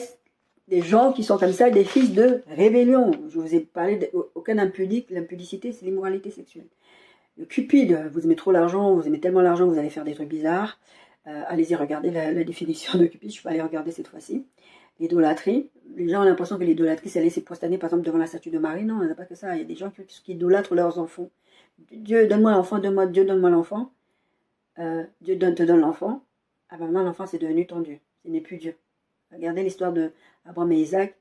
des gens qui sont comme ça des fils de rébellion. Je vous ai parlé d'aucun impudique. L'impudicité, c'est l'immoralité sexuelle. Le cupide, vous aimez trop l'argent, vous aimez tellement l'argent que vous allez faire des trucs bizarres. Allez-y, regardez la définition de cupide. Je vais aller regarder cette fois-ci. L'idolâtrie. Les gens ont l'impression que l'idolâtrie, c'est aller se prosterner, par exemple, devant la statue de Marie. Non, il n'y a pas que ça. Il y a des gens qui idolâtrent leurs enfants. Dieu, donne-moi l'enfant, Dieu, donne-moi l'enfant. Dieu te donne l'enfant. Ah ben maintenant, l'enfant, c'est devenu ton Dieu. Ce n'est plus Dieu. Regardez l'histoire de Abraham et Isaac.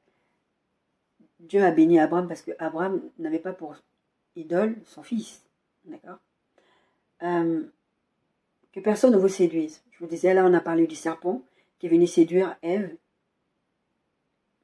Dieu a béni Abraham parce que Abraham n'avait pas pour idole son fils. D'accord. Que personne ne vous séduise. Je vous disais, là, on a parlé du serpent qui est venu séduire Ève.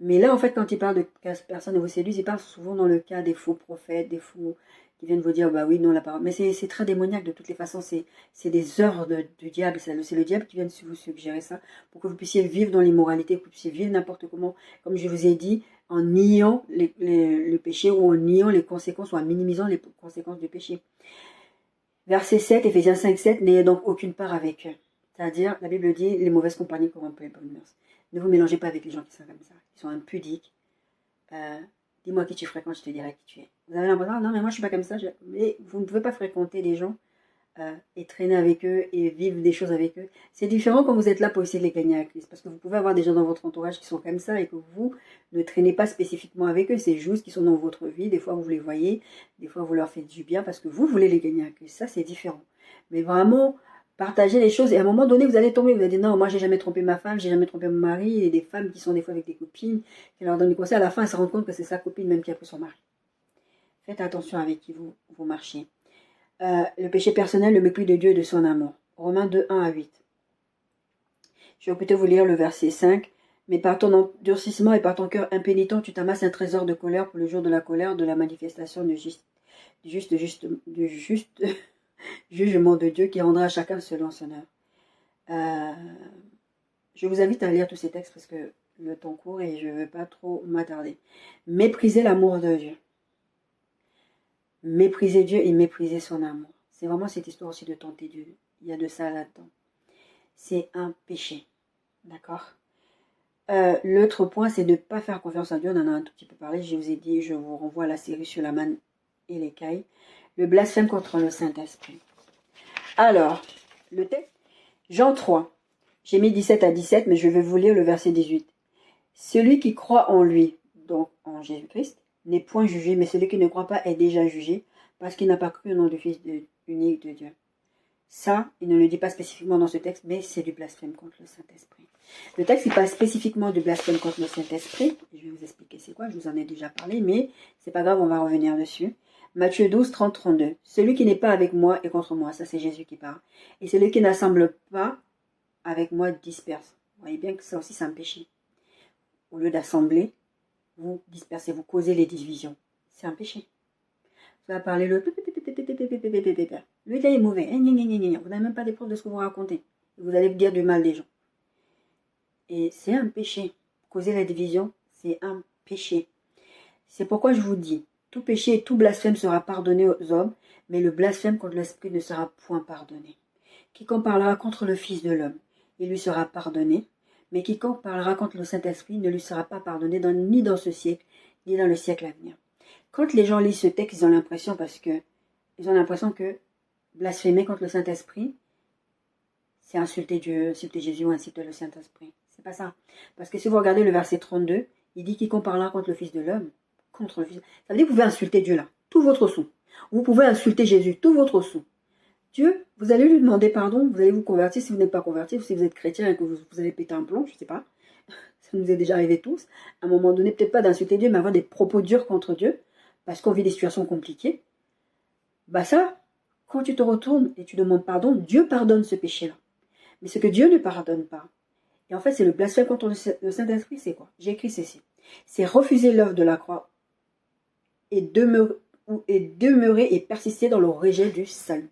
Mais là, en fait, quand il parle de personnes vous séduisent, il parle souvent dans le cas des faux prophètes, des faux qui viennent vous dire, bah oui, non, la parole. Mais c'est très démoniaque de toutes les façons. C'est des œuvres du diable. C'est le diable qui vient vous suggérer ça pour que vous puissiez vivre dans l'immoralité, que vous puissiez vivre n'importe comment. Comme je vous ai dit, en niant le péché ou en niant les conséquences ou en minimisant les conséquences du péché. Verset 7, Éphésiens 5, 7, n'ayez donc aucune part avec eux. C'est-à-dire, la Bible dit, les mauvaises compagnies corrompent les bonnes mœurs. Ne vous mélangez pas avec les gens qui sont comme ça, qui sont impudiques. Dis-moi qui tu fréquentes, je te dirai qui tu es. Vous avez l'impression, non, mais moi je suis pas comme ça. Mais vous ne pouvez pas fréquenter des gens et traîner avec eux et vivre des choses avec eux. C'est différent quand vous êtes là pour essayer de les gagner à Christ. Parce que vous pouvez avoir des gens dans votre entourage qui sont comme ça et que vous ne traînez pas spécifiquement avec eux. C'est juste qu'ils sont dans votre vie. Des fois vous les voyez, des fois vous leur faites du bien parce que vous voulez les gagner à Christ. Ça c'est différent. Mais vraiment, partagez les choses et à un moment donné vous allez tomber, vous allez dire non, moi j'ai jamais trompé ma femme, j'ai jamais trompé mon mari, et des femmes qui sont des fois avec des copines, qui leur donnent des conseils, à la fin elles se rendent compte que c'est sa copine même qui a pris son mari. Faites attention avec qui vous marchez. Le péché personnel, le mépris de Dieu et de son amour. Romains 2, 1 à 8. Je vais plutôt vous lire le verset 5. Mais par ton endurcissement et par ton cœur impénitent, tu t'amasses un trésor de colère pour le jour de la colère, de la manifestation du juste jugement de Dieu qui rendra à chacun selon son œuvre. Je vous invite à lire tous ces textes parce que le temps court et je ne veux pas trop m'attarder. Méprisez l'amour de Dieu. Mépriser Dieu et mépriser son amour. C'est vraiment cette histoire aussi de tenter Dieu. Il y a de ça là-dedans. C'est un péché. D'accord. L'autre point, c'est de ne pas faire confiance à Dieu. On en a un tout petit peu parlé. Je vous ai dit, je vous renvoie à la série sur la manne et l'écaille. Le blasphème contre le Saint-Esprit. Alors, le texte, Jean 3. J'ai mis 17 à 17, mais je vais vous lire le verset 18. Celui qui croit en lui, donc en Jésus-Christ, n'est point jugé, mais celui qui ne croit pas est déjà jugé, parce qu'il n'a pas cru au nom du Fils unique de Dieu. Ça, il ne le dit pas spécifiquement dans ce texte, mais c'est du blasphème contre le Saint-Esprit. Le texte, il parle spécifiquement du blasphème contre le Saint-Esprit. Je vais vous expliquer c'est quoi, je vous en ai déjà parlé, mais c'est pas grave, on va revenir dessus. Matthieu 12, 30, 32. Celui qui n'est pas avec moi est contre moi. Ça, c'est Jésus qui parle. Et celui qui n'assemble pas avec moi disperse. Vous voyez bien que ça aussi, c'est un péché. Au lieu d'assembler, vous dispersez, vous causez les divisions. C'est un péché. Vous allez parler le... Lui, il est mauvais. Vous n'avez même pas des preuves de ce que vous racontez. Vous allez dire du mal des gens. Et c'est un péché. Causer la division, c'est un péché. C'est pourquoi je vous dis, tout péché et tout blasphème sera pardonné aux hommes, mais le blasphème contre l'Esprit ne sera point pardonné. Quiconque parlera contre le Fils de l'homme, il lui sera pardonné, mais quiconque parlera contre le Saint-Esprit ne lui sera pas pardonné ni dans ce siècle, ni dans le siècle à venir. Quand les gens lisent ce texte, ils ont l'impression que blasphémer contre le Saint-Esprit, c'est insulter Dieu, insulter Jésus ou insulter le Saint-Esprit. C'est pas ça. Parce que si vous regardez le verset 32, il dit quiconque parlera contre le Fils de l'homme, contre le Fils. Ça veut dire que vous pouvez insulter Dieu là, tout votre sou. Vous pouvez insulter Jésus, tout votre sou. Dieu, vous allez lui demander pardon, vous allez vous convertir si vous n'êtes pas converti, ou si vous êtes chrétien et que vous allez péter un plomb, je ne sais pas. Ça nous est déjà arrivé tous. À un moment donné, peut-être pas d'insulter Dieu, mais avoir des propos durs contre Dieu, parce qu'on vit des situations compliquées. Bah ça, quand tu te retournes et tu demandes pardon, Dieu pardonne ce péché-là. Mais ce que Dieu ne pardonne pas, et en fait c'est le blasphème contre le Saint-Esprit, c'est quoi? J'ai écrit ceci. C'est refuser l'œuvre de la croix et demeurer et persister dans le rejet du salut.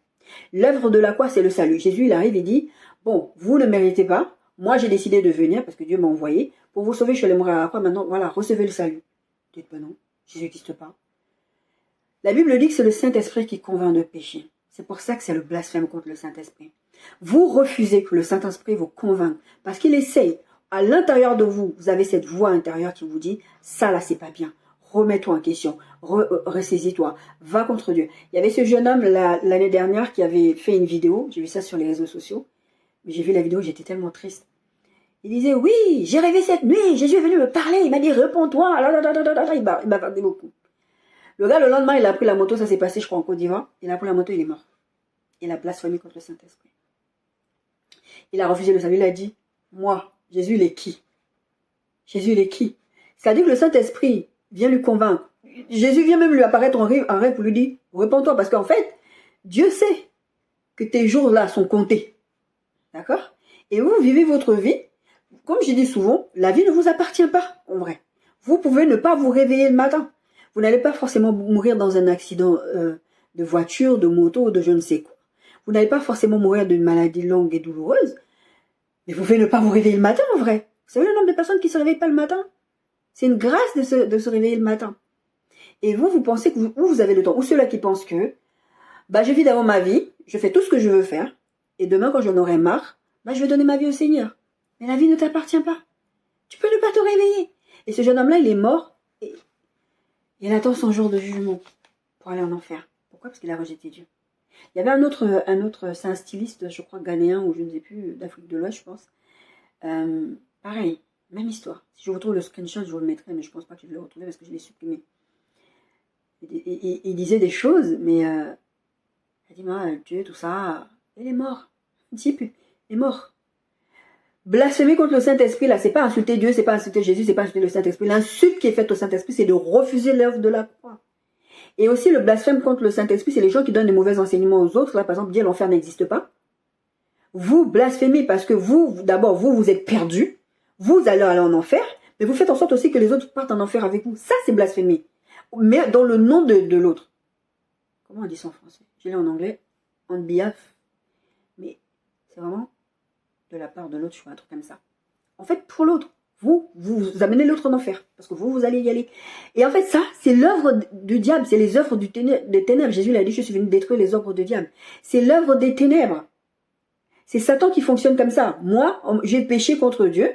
L'œuvre de la croix, c'est le salut. Jésus, il arrive et dit, bon, vous ne méritez pas, moi j'ai décidé de venir, parce que Dieu m'a envoyé, pour vous sauver, je suis allé mourir à la croix, maintenant, voilà, recevez le salut. Dites, ben non, Jésus n'existe pas. La Bible dit que c'est le Saint-Esprit qui convainc de péché. C'est pour ça que c'est le blasphème contre le Saint-Esprit. Vous refusez que le Saint-Esprit vous convainque, parce qu'il essaye. À l'intérieur de vous, vous avez cette voix intérieure qui vous dit, ça là, c'est pas bien. Remets-toi en question, ressaisis-toi, va contre Dieu. Il y avait ce jeune homme l'année dernière qui avait fait une vidéo, j'ai vu ça sur les réseaux sociaux, mais j'ai vu la vidéo, j'étais tellement triste. Il disait, oui, j'ai rêvé cette nuit, Jésus est venu me parler, il m'a dit, réponds-toi, il m'a parlé beaucoup. Le gars, le lendemain, il a pris la moto, ça s'est passé, je crois, en Côte d'Ivoire, il a pris la moto, il est mort. Il a blasphémé contre le Saint-Esprit. Il a refusé le salut, il a dit, moi, Jésus, il est qui? Jésus, il est qui? C'est-à-dire que le Saint-Esprit vient lui convaincre. Jésus vient même lui apparaître en rêve pour lui dire, réponds-toi, parce qu'en fait, Dieu sait que tes jours-là sont comptés. D'accord? Et vous vivez votre vie. Comme je dis souvent, la vie ne vous appartient pas, en vrai. Vous pouvez ne pas vous réveiller le matin. Vous n'allez pas forcément mourir dans un accident de voiture, de moto ou de je ne sais quoi. Vous n'allez pas forcément mourir d'une maladie longue et douloureuse. Mais vous pouvez ne pas vous réveiller le matin, en vrai. Vous savez le nombre de personnes qui ne se réveillent pas le matin? C'est une grâce de se réveiller le matin. Et vous pensez que vous avez le temps. Ou ceux-là qui pensent que je vis d'abord ma vie, je fais tout ce que je veux faire, et demain, quand j'en aurai marre, je vais donner ma vie au Seigneur. Mais la vie ne t'appartient pas. Tu peux ne pas te réveiller. Et ce jeune homme-là, il est mort, et il attend son jour de jugement pour aller en enfer. Pourquoi? Parce qu'il a rejeté Dieu. Il y avait un autre, c'est un styliste, je crois, ghanéen, ou je ne sais plus, d'Afrique de l'Ouest, je pense. Pareil, même histoire. Si je retrouve le screenshot, je vous le mettrai, mais je ne pense pas que je vais le retrouver parce que je l'ai supprimé. Il disait des choses, mais il dit, Dieu, tout ça, il est mort. Le type est mort. Blasphémer contre le Saint-Esprit, là, c'est pas insulter Dieu, c'est pas insulter Jésus, c'est pas insulter le Saint-Esprit. L'insulte qui est faite au Saint-Esprit, c'est de refuser l'œuvre de la croix. Et aussi, le blasphème contre le Saint-Esprit, c'est les gens qui donnent des mauvais enseignements aux autres. Là, par exemple, dire l'enfer n'existe pas. Vous blasphémez parce que d'abord, vous êtes perdus. Vous allez aller en enfer, mais vous faites en sorte aussi que les autres partent en enfer avec vous. Ça, c'est blasphémer. Mais dans le nom de l'autre. Comment on dit ça en français? Je l'ai en anglais. On behalf. Mais c'est vraiment de la part de l'autre, je fais un truc comme ça. En fait, pour l'autre, vous amenez l'autre en enfer. Parce que vous allez y aller. Et en fait, ça, c'est l'œuvre du diable. C'est les œuvres des ténèbres. Jésus l'a dit, je suis venu détruire les œuvres du diable. C'est l'œuvre des ténèbres. C'est Satan qui fonctionne comme ça. Moi, j'ai péché contre Dieu.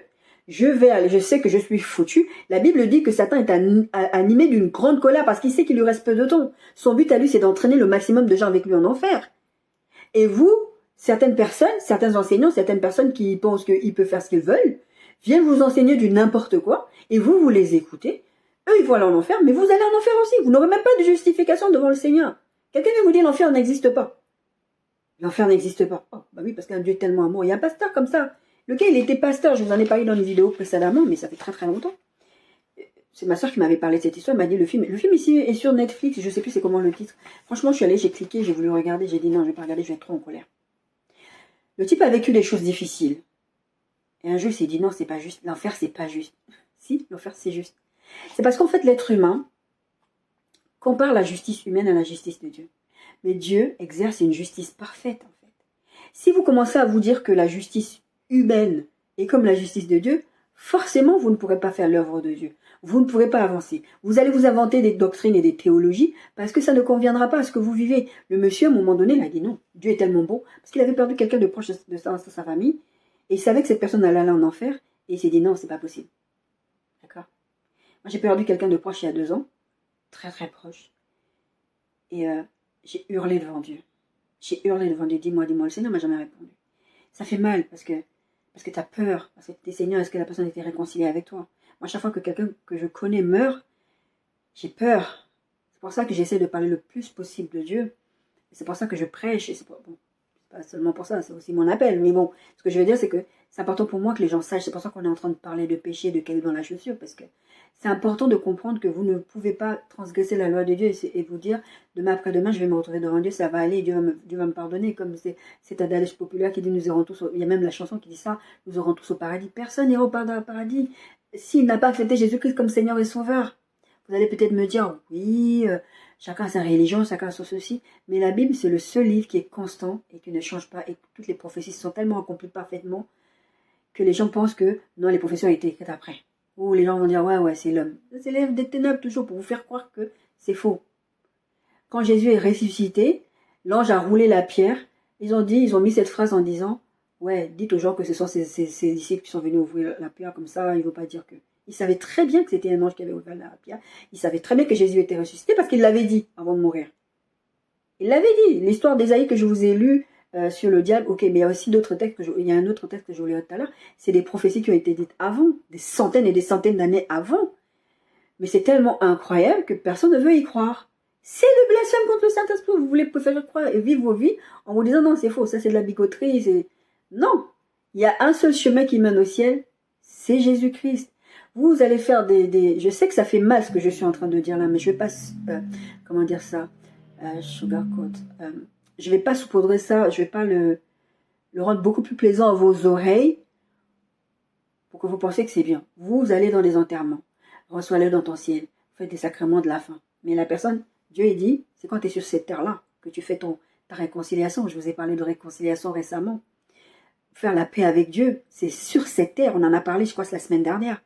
Je sais que je suis foutu. La Bible dit que Satan est animé d'une grande colère parce qu'il sait qu'il lui reste peu de temps. Son but à lui, c'est d'entraîner le maximum de gens avec lui en enfer. Et vous, certaines personnes, certains enseignants, certaines personnes qui pensent qu'ils peuvent faire ce qu'ils veulent, viennent vous enseigner du n'importe quoi, et vous les écoutez. Eux, ils vont aller en enfer, mais vous allez en enfer aussi. Vous n'aurez même pas de justification devant le Seigneur. Quelqu'un vient vous dire l'enfer n'existe pas. L'enfer n'existe pas. Oh, oui, parce qu'un Dieu est tellement amour. Il y a un pasteur comme ça. Lequel il était pasteur, je vous en ai parlé dans une vidéo précédemment, mais ça fait très très longtemps. C'est ma soeur qui m'avait parlé de cette histoire, elle m'a dit le film ici est sur Netflix, je sais plus c'est comment le titre. Franchement, je suis allée, j'ai cliqué, j'ai voulu regarder, j'ai dit non, je vais pas regarder, je vais être trop en colère. Le type a vécu des choses difficiles. Et un jour, il s'est dit non, c'est pas juste, l'enfer c'est pas juste. Si, l'enfer c'est juste. C'est parce qu'en fait, l'être humain compare la justice humaine à la justice de Dieu. Mais Dieu exerce une justice parfaite, en fait. Si vous commencez à vous dire que la justice humaine est comme la justice de Dieu, forcément, vous ne pourrez pas faire l'œuvre de Dieu. Vous ne pourrez pas avancer. Vous allez vous inventer des doctrines et des théologies parce que ça ne conviendra pas à ce que vous vivez. Le monsieur, à un moment donné, il a dit non. Dieu est tellement bon parce qu'il avait perdu quelqu'un de proche de sa famille et il savait que cette personne allait aller en enfer et il s'est dit non, c'est pas possible. D'accord? Moi, j'ai perdu quelqu'un de proche il y a 2 ans, très très proche. Et j'ai hurlé devant Dieu. J'ai hurlé devant Dieu, dis-moi, le Seigneur m'a jamais répondu. Ça fait mal parce que tu as peur, parce que tu es Seigneur, est-ce que la personne a été réconciliée avec toi? Moi, chaque fois que quelqu'un que je connais meurt, j'ai peur. C'est pour ça que j'essaie de parler le plus possible de Dieu. C'est pour ça que je prêche. Et c'est pas seulement pour ça, c'est aussi mon appel. Mais bon, ce que je veux dire, c'est que c'est important pour moi que les gens sachent. C'est pour ça qu'on est en train de parler de péché, de cailloux dans la chaussure, parce que c'est important de comprendre que vous ne pouvez pas transgresser la loi de Dieu et vous dire demain après-demain, je vais me retrouver devant Dieu, ça va aller, Dieu va me pardonner. Comme c'est un adage populaire qui dit nous irons tous, il y a même la chanson qui dit ça, nous irons tous au paradis. Personne n'ira au paradis s'il n'a pas accepté Jésus-Christ comme Seigneur et Sauveur. Vous allez peut-être me dire, oui, chacun a sa religion, chacun a son ceci, mais la Bible, c'est le seul livre qui est constant et qui ne change pas, et toutes les prophéties sont tellement accomplies parfaitement que les gens pensent que, non, les prophéties ont été écrites après. Ou les gens vont dire, ouais, c'est l'homme. C'est l'œuvre des ténèbres toujours pour vous faire croire que c'est faux. Quand Jésus est ressuscité, l'ange a roulé la pierre, ils ont mis cette phrase en disant, ouais, dites aux gens que ce sont ces disciples qui sont venus ouvrir la pierre comme ça, il ne faut pas dire que... Il savait très bien que c'était un ange qui avait ouvert la pierre. Il savait très bien que Jésus était ressuscité parce qu'il l'avait dit avant de mourir. Il l'avait dit. L'histoire d'Ésaïe que je vous ai lue sur le diable, ok, mais il y a aussi d'autres textes, il y a un autre texte que je vous lirai tout à l'heure, c'est des prophéties qui ont été dites avant, des centaines et des centaines d'années avant. Mais c'est tellement incroyable que personne ne veut y croire. C'est le blasphème contre le Saint-Esprit. Vous voulez préférer croire et vivre vos vies en vous disant non, c'est faux, ça c'est de la bigoterie. Non, il y a un seul chemin qui mène au ciel, c'est Jésus-Christ. Vous allez faire je sais que ça fait mal ce que je suis en train de dire là, mais je vais pas, comment dire ça, sugarcoat. Je vais pas saupoudrer ça, je vais pas le rendre beaucoup plus plaisant à vos oreilles pour que vous pensiez que c'est bien. Vous allez dans les enterrements. reçois-le dans ton ciel. Fais des sacrements de la fin. Mais la personne, Dieu il dit, c'est quand tu es sur cette terre-là que tu fais ta réconciliation. Je vous ai parlé de réconciliation récemment. Faire la paix avec Dieu, c'est sur cette terre. On en a parlé, je crois, la semaine dernière.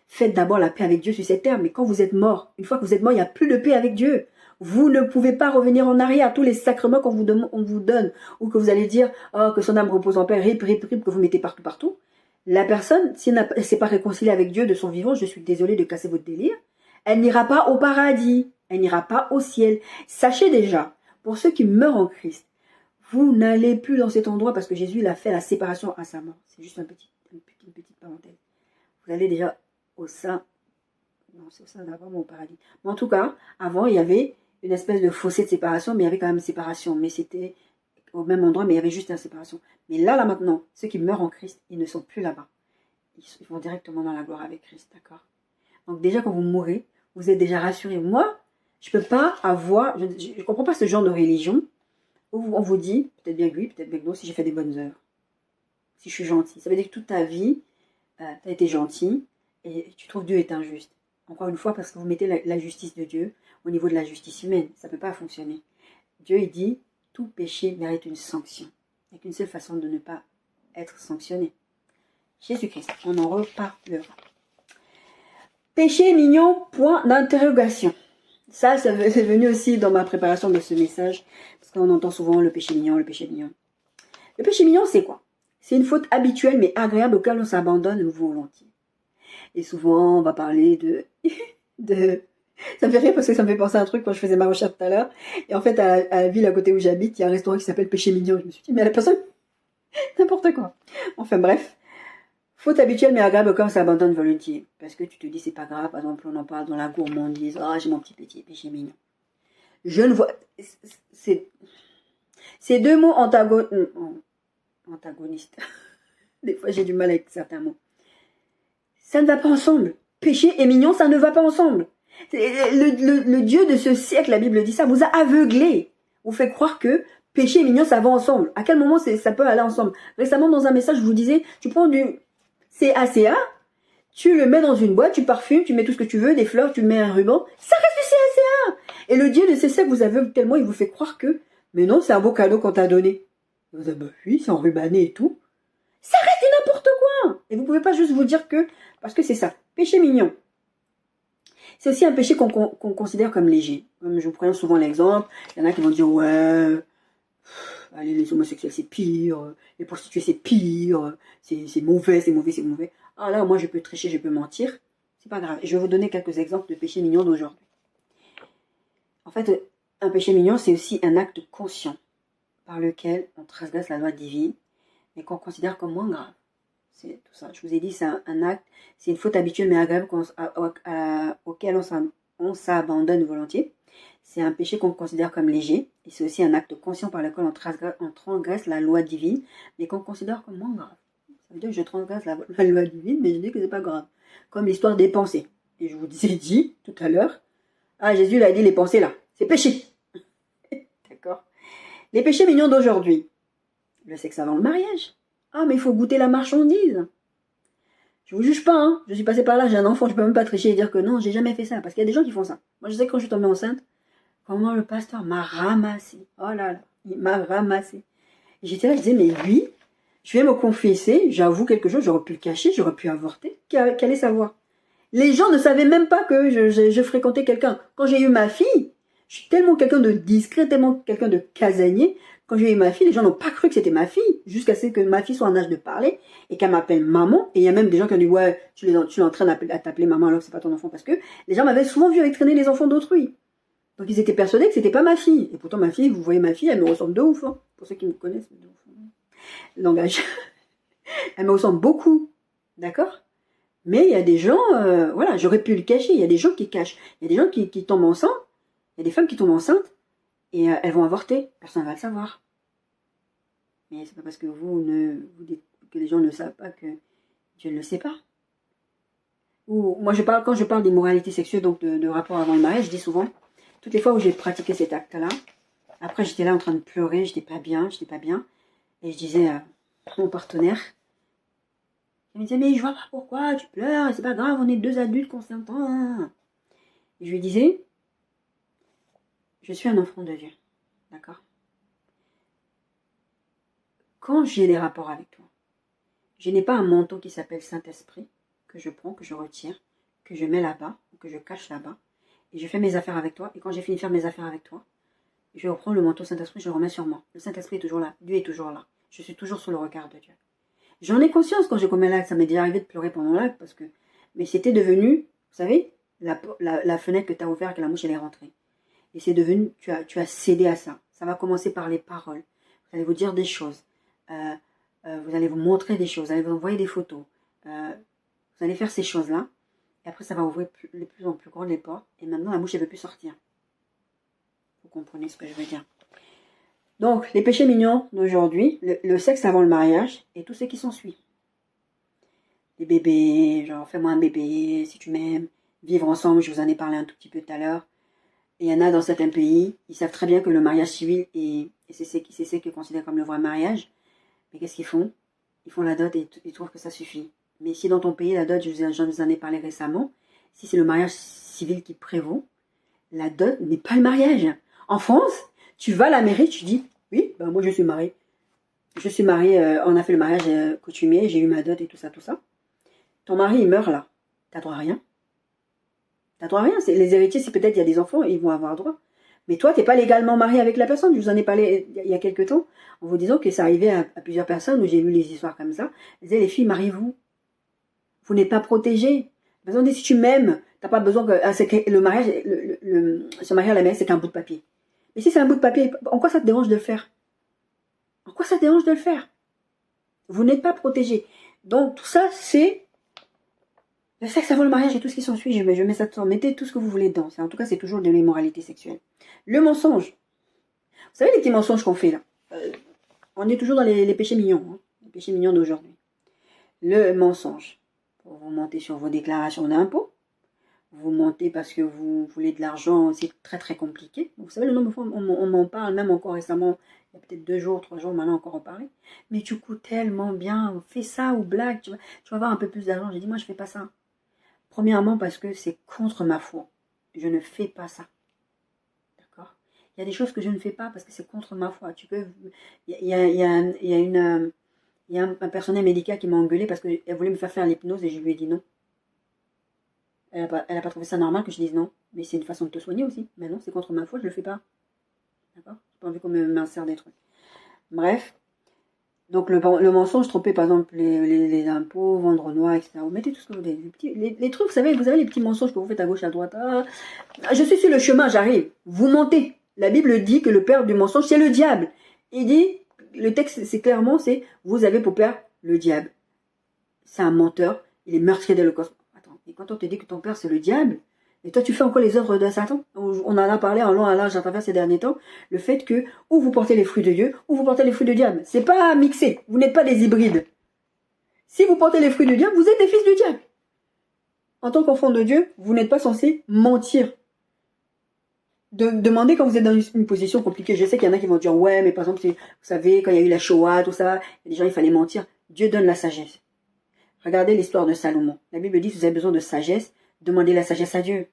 Faites d'abord la paix avec Dieu sur cette terre. Mais quand vous êtes mort, une fois que vous êtes mort, il n'y a plus de paix avec Dieu. Vous ne pouvez pas revenir en arrière. Tous les sacrements qu'on vous donne, ou que vous allez dire, oh, que son âme repose en paix, rip, que vous mettez partout. La personne, si elle ne s'est pas réconciliée avec Dieu de son vivant, je suis désolée de casser votre délire, elle n'ira pas au paradis. Elle n'ira pas au ciel. Sachez déjà, pour ceux qui meurent en Christ, vous n'allez plus dans cet endroit parce que Jésus il a fait la séparation à sa mort. C'est juste une petite parenthèse. Vous allez déjà au sein. Non, c'est au sein d'avant au paradis. Mais en tout cas, avant, il y avait une espèce de fossé de séparation, mais il y avait quand même une séparation. Mais c'était au même endroit, mais il y avait juste une séparation. Mais là maintenant, ceux qui meurent en Christ, ils ne sont plus là-bas. Ils vont directement dans la gloire avec Christ, d'accord? Donc déjà, quand vous mourrez, vous êtes déjà rassurés. Moi, je ne peux pas avoir... Je ne comprends pas ce genre de religion où on vous dit, peut-être bien que oui, peut-être bien que non, si j'ai fait des bonnes œuvres. Si je suis gentil. Ça veut dire que toute ta vie, tu as été gentil et tu trouves Dieu est injuste. Encore une fois, parce que vous mettez la justice de Dieu au niveau de la justice humaine. Ça ne peut pas fonctionner. Dieu, il dit, tout péché mérite une sanction. Il n'y a qu'une seule façon de ne pas être sanctionné. Jésus-Christ, on en reparlera. Péché mignon, point d'interrogation. Ça, c'est venu aussi dans ma préparation de ce message, parce qu'on entend souvent le péché mignon, le péché mignon. Le péché mignon, c'est quoi? C'est une faute habituelle mais agréable auquel on s'abandonne volontiers. Et souvent, on va parler de... Ça me fait rire parce que ça me fait penser à un truc quand je faisais ma recherche tout à l'heure. Et en fait, à la ville à côté où j'habite, il y a un restaurant qui s'appelle Péché Mignon. Je me suis dit, mais la personne, n'importe quoi. Enfin bref. Faute habituelle mais agréable quand on s'abandonne volontiers. Parce que tu te dis, c'est pas grave. Par exemple, on en parle dans la gourmandise. Ah, j'ai mon petit péché mignon. Je ne vois... Ces deux mots antagonistes. Des fois, j'ai du mal avec certains mots. Ça ne va pas ensemble. Péché et mignon, ça ne va pas ensemble. Le Dieu de ce siècle, la Bible dit ça, vous a aveuglé. Vous fait croire que péché et mignon, ça va ensemble. À quel moment ça peut aller ensemble? Récemment, dans un message, je vous disais, tu prends du CACA, tu le mets dans une boîte, tu parfumes, tu mets tout ce que tu veux, des fleurs, tu mets un ruban, ça reste du CACA. Et le Dieu de ce siècle vous aveugle tellement, il vous fait croire que, mais non, c'est un beau cadeau qu'on t'a donné. Et vous dites, bah oui, c'est enrubanné et tout. Ça reste du n'importe quoi. Et vous pouvez pas juste vous dire que, parce que c'est ça, péché mignon. C'est aussi un péché qu'on considère comme léger. Comme je vous prends souvent l'exemple, il y en a qui vont dire, ouais, allez, les homosexuels c'est pire, les prostituées c'est pire, c'est mauvais, c'est mauvais, c'est mauvais. Ah là, moi je peux tricher, je peux mentir, c'est pas grave. Et je vais vous donner quelques exemples de péchés mignons d'aujourd'hui. En fait, un péché mignon, c'est aussi un acte conscient par lequel on transgresse la loi divine, mais qu'on considère comme moins grave. C'est tout ça. Je vous ai dit, c'est un acte, c'est une faute habituelle mais agréable auquel on s'abandonne volontiers. C'est un péché qu'on considère comme léger, et c'est aussi un acte conscient par lequel on transgresse la loi divine, mais qu'on considère comme moins grave. Ça veut dire que je transgresse la loi divine, mais je dis que c'est pas grave. Comme l'histoire des pensées. Et je vous ai dit tout à l'heure, ah Jésus l'a dit, les pensées là, c'est péché. D'accord. Les péchés mignons d'aujourd'hui. Le sexe avant le mariage. Ah, mais il faut goûter la marchandise. Je vous juge pas, hein. Je suis passée par là, j'ai un enfant, je peux même pas tricher et dire que non, j'ai jamais fait ça. Parce qu'il y a des gens qui font ça. Moi, je sais que quand je suis tombée enceinte, comment le pasteur m'a ramassé. Oh là là, il m'a ramassé. Et j'étais là, je disais, mais lui, je vais me confesser, j'avoue quelque chose, j'aurais pu le cacher, j'aurais pu avorter. Qu'allait savoir? Les gens ne savaient même pas que je fréquentais quelqu'un. Quand j'ai eu ma fille, je suis tellement quelqu'un de discret, tellement quelqu'un de casanier. Quand j'ai eu ma fille, les gens n'ont pas cru que c'était ma fille, jusqu'à ce que ma fille soit en âge de parler et qu'elle m'appelle maman. Et il y a même des gens qui ont dit, ouais, tu es en train à t'appeler maman alors que c'est pas ton enfant, parce que les gens m'avaient souvent vu avec traîner les enfants d'autrui. Donc ils étaient persuadés que c'était pas ma fille. Et pourtant ma fille, vous voyez ma fille, elle me ressemble de ouf, hein. Pour ceux qui me connaissent, de ouf, hein. Le langage. Elle me ressemble beaucoup, d'accord? Mais il y a des gens, voilà, j'aurais pu le cacher. Il y a des gens qui cachent. Il y a des gens qui tombent enceintes. Il y a des femmes qui tombent enceintes. Et elles vont avorter, personne ne va le savoir. Mais c'est pas parce que vous dites que les gens ne savent pas que Dieu ne le sait pas. Ou moi quand je parle d'immoralité sexuelle, donc de rapport avant le mariage, je dis souvent, toutes les fois où j'ai pratiqué cet acte-là, après j'étais là en train de pleurer, j'étais pas bien, et je disais à mon partenaire, Elle me disait, mais je vois pas pourquoi tu pleures, c'est pas grave, on est deux adultes consentants. Et je lui disais, je suis un enfant de Dieu, d'accord? Quand j'ai des rapports avec toi, je n'ai pas un manteau qui s'appelle Saint-Esprit, que je prends, que je retire, que je mets là-bas, ou que je cache là-bas, et je fais mes affaires avec toi, et quand j'ai fini de faire mes affaires avec toi, je reprends le manteau Saint-Esprit, je le remets sur moi. Le Saint-Esprit est toujours là, Dieu est toujours là. Je suis toujours sous le regard de Dieu. J'en ai conscience quand j'ai commis l'acte, ça m'est déjà arrivé de pleurer pendant l'acte, parce que... Mais c'était devenu, vous savez, la fenêtre que tu as ouverte, que la mouche elle est rentrée. Et c'est devenu, tu as cédé à ça. Ça va commencer par les paroles. Vous allez vous dire des choses. Vous allez vous montrer des choses. Vous allez vous envoyer des photos. Vous allez faire ces choses-là. Et après, ça va ouvrir de plus en plus grand les portes. Et maintenant, la mouche, elle ne veut plus sortir. Vous comprenez ce que je veux dire. Donc, les péchés mignons d'aujourd'hui, le sexe avant le mariage et tout ce qui s'ensuit. Les bébés, genre fais-moi un bébé si tu m'aimes. Vivre ensemble, je vous en ai parlé un tout petit peu tout à l'heure. Et il y en a dans certains pays, ils savent très bien que le mariage civil c'est ce qu'ils considèrent comme le vrai mariage. Mais qu'est-ce qu'ils font? Ils font la dot et ils trouvent que ça suffit. Mais si dans ton pays, la dot, je vous en ai parlé récemment, si c'est le mariage civil qui prévaut, la dot n'est pas le mariage. En France, tu vas à la mairie, tu dis, oui, ben moi je suis mariée. Je suis mariée, on a fait le mariage coutumier, j'ai eu ma dot et tout ça, tout ça. Ton mari, il meurt là. T'as droit à rien. T'as droit à rien. Les héritiers, si peut-être il y a des enfants, ils vont avoir droit. Mais toi, t'es pas légalement marié avec la personne. Je vous en ai parlé il y a quelques temps, en vous disant que ça arrivait à plusieurs personnes, où j'ai lu les histoires comme ça. Ils disaient, les filles, mariez-vous. Vous n'êtes pas protégés. La personne dit, si tu m'aimes, t'as pas besoin que... c'est que le mariage, se marier à la mairie, c'est qu'un bout de papier. Mais si c'est un bout de papier, en quoi ça te dérange de le faire? En quoi ça te dérange de le faire? Vous n'êtes pas protégés. Donc, tout ça, c'est... Le sexe avant le mariage et tout ce qui s'ensuit, je mets ça dedans. Mettez tout ce que vous voulez dedans. En tout cas, c'est toujours de l'immoralité sexuelle. Le mensonge. Vous savez les petits mensonges qu'on fait là, on est toujours dans les péchés mignons. Hein, les péchés mignons d'aujourd'hui. Le mensonge. Vous mentez sur vos déclarations d'impôts. Vous mentez parce que vous voulez de l'argent. C'est très très compliqué. Vous savez le nombre de fois on m'en parle, même encore récemment. Il y a peut-être 2 jours, 3 jours, maintenant encore en parler. Mais tu coûtes tellement bien. Fais ça ou blague. Tu vas avoir un peu plus d'argent. J'ai dit moi je fais pas ça. Premièrement, parce que c'est contre ma foi. Je ne fais pas ça. D'accord? Il y a des choses que je ne fais pas parce que c'est contre ma foi. Tu peux... Il y a un personnel médical qui m'a engueulé parce qu'elle voulait me faire l'hypnose et je lui ai dit non. Elle a pas trouvé ça normal que je dise non. Mais c'est une façon de te soigner aussi. Mais non, c'est contre ma foi, je le fais pas. D'accord? J'ai pas envie qu'on m'insère des trucs. Bref. Donc le mensonge, tromper par exemple les impôts, vendre noir, etc. Vous mettez tout ce que vous voulez. Les trucs, vous avez les petits mensonges que vous faites à gauche, à droite. Ah, je suis sur le chemin, j'arrive. Vous mentez. La Bible dit que le père du mensonge, c'est le diable. Il dit, le texte, c'est clairement, c'est vous avez pour père le diable. C'est un menteur, il est meurtrier de l'Holocauste. Attends, et quand on te dit que ton père c'est le diable, et toi tu fais encore les œuvres de Satan? On en a parlé en long à large à travers ces derniers temps, le fait que ou vous portez les fruits de Dieu, ou vous portez les fruits du diable. C'est pas mixé, vous n'êtes pas des hybrides. Si vous portez les fruits du diable, vous êtes des fils du diable. En tant qu'enfant de Dieu, vous n'êtes pas censé mentir. Demandez quand vous êtes dans une position compliquée. Je sais qu'il y en a qui vont dire, ouais, mais par exemple, vous savez, quand il y a eu la Shoah, tout ça, il y a des gens, il fallait mentir. Dieu donne la sagesse. Regardez l'histoire de Salomon. La Bible dit, si vous avez besoin de sagesse, demandez la sagesse à Dieu.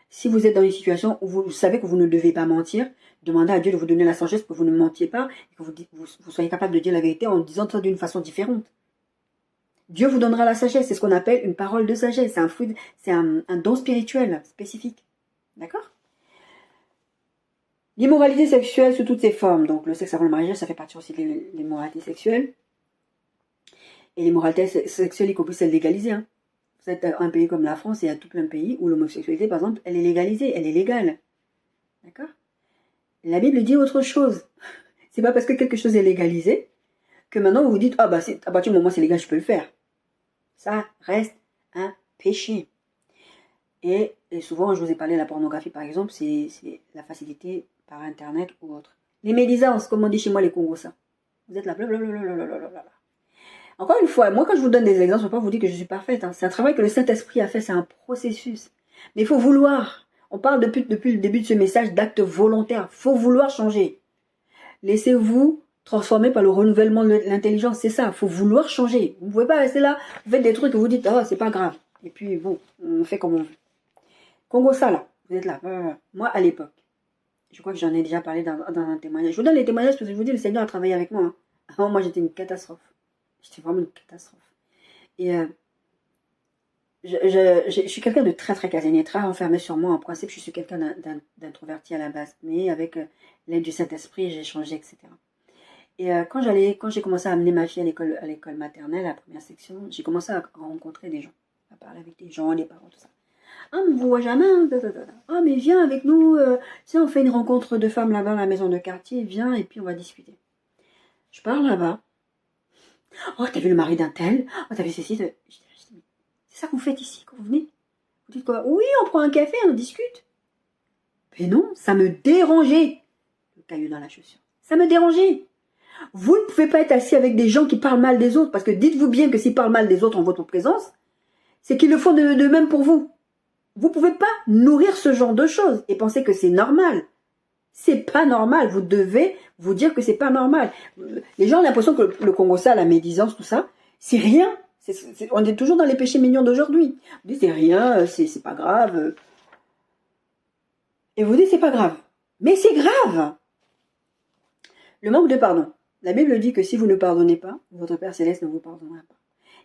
Si vous êtes dans une situation où vous savez que vous ne devez pas mentir, demandez à Dieu de vous donner la sagesse pour que vous ne mentiez pas et que vous soyez capable de dire la vérité en disant ça d'une façon différente. Dieu vous donnera la sagesse. C'est ce qu'on appelle une parole de sagesse. C'est un fruit, c'est un don spirituel spécifique. D'accord? L'immoralité sexuelle sous toutes ses formes. Donc le sexe avant le mariage, ça fait partie aussi de l'immoralité sexuelle. Et l'immoralité sexuelle, y compris celle légalisée. Hein. Vous êtes un pays comme la France, et il y a tout plein de pays où l'homosexualité, par exemple, elle est légalisée, elle est légale. D'accord? La Bible dit autre chose. C'est pas parce que quelque chose est légalisé que maintenant vous vous dites, ah bah à partir du moment où c'est légal, je peux le faire. Ça reste un péché. Et souvent, je vous ai parlé de la pornographie, par exemple, c'est la facilité par Internet ou autre. Les médisances, comme on dit chez moi, les Congos, ça. Vous êtes là, blablabla. Encore une fois, moi quand je vous donne des exemples, je ne peux pas vous dire que je suis parfaite. Hein. C'est un travail que le Saint-Esprit a fait, c'est un processus. Mais il faut vouloir. On parle depuis le début de ce message d'acte volontaire. Il faut vouloir changer. Laissez-vous transformer par le renouvellement de l'intelligence. C'est ça, il faut vouloir changer. Vous ne pouvez pas rester là, vous faites des trucs et vous dites, ah, c'est pas grave. Et puis, bon, on fait comme on veut. Congo, ça, là, vous êtes là. Moi, à l'époque, je crois que j'en ai déjà parlé dans un témoignage. Je vous donne les témoignages parce que je vous dis, le Seigneur a travaillé avec moi. Hein. Avant, moi, j'étais une catastrophe. J'étais vraiment une catastrophe. Et je suis quelqu'un de très, très casanier, très renfermé sur moi. En principe, je suis quelqu'un d'introverti à la base. Mais avec l'aide du Saint-Esprit, j'ai changé, etc. Et quand j'ai commencé à amener ma fille à l'école maternelle, à la première section, j'ai commencé à rencontrer des gens, à parler avec des gens, les parents, tout ça. Ah, mais on vous voit jamais. Ah, mais viens avec nous. Tu sais, on fait une rencontre de femmes là-bas à la maison de quartier. Viens et puis on va discuter. Je pars là-bas. Oh, t'as vu le mari d'un tel? Oh, t'as vu ceci? C'est ça que vous faites ici quand vous venez? Vous dites quoi? Oui, on prend un café, on discute. Mais non, ça me dérangeait. Le caillou dans la chaussure. Ça me dérangeait. Vous ne pouvez pas être assis avec des gens qui parlent mal des autres. Parce que dites-vous bien que s'ils parlent mal des autres en votre présence, c'est qu'ils le font de même pour vous. Vous ne pouvez pas nourrir ce genre de choses et penser que c'est normal. C'est pas normal. Vous devez vous dire que c'est pas normal. Les gens ont l'impression que le Congo, ça, la médisance, tout ça, c'est rien. On est toujours dans les péchés mignons d'aujourd'hui. Vous dites c'est rien, c'est pas grave. Et vous dites c'est pas grave. Mais c'est grave. Le manque de pardon. La Bible dit que si vous ne pardonnez pas, votre Père Céleste ne vous pardonnera pas.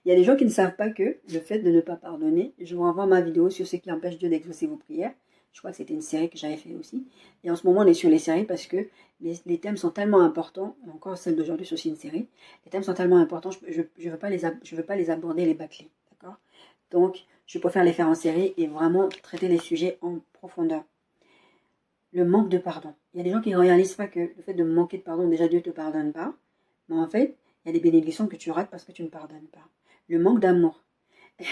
Il y a des gens qui ne savent pas que le fait de ne pas pardonner, je vous renvoie ma vidéo sur ce qui empêche Dieu d'exaucer vos prières. Je crois que c'était une série que j'avais fait aussi. Et en ce moment, on est sur les séries parce que les thèmes sont tellement importants. Et encore celle d'aujourd'hui, c'est aussi une série. Les thèmes sont tellement importants, je ne veux pas les aborder, les bâcler. D'accord? Donc, je préfère les faire en série et vraiment traiter les sujets en profondeur. Le manque de pardon. Il y a des gens qui ne réalisent pas que le fait de manquer de pardon, déjà Dieu ne te pardonne pas. Mais en fait, il y a des bénédictions que tu rates parce que tu ne pardonnes pas. Le manque d'amour.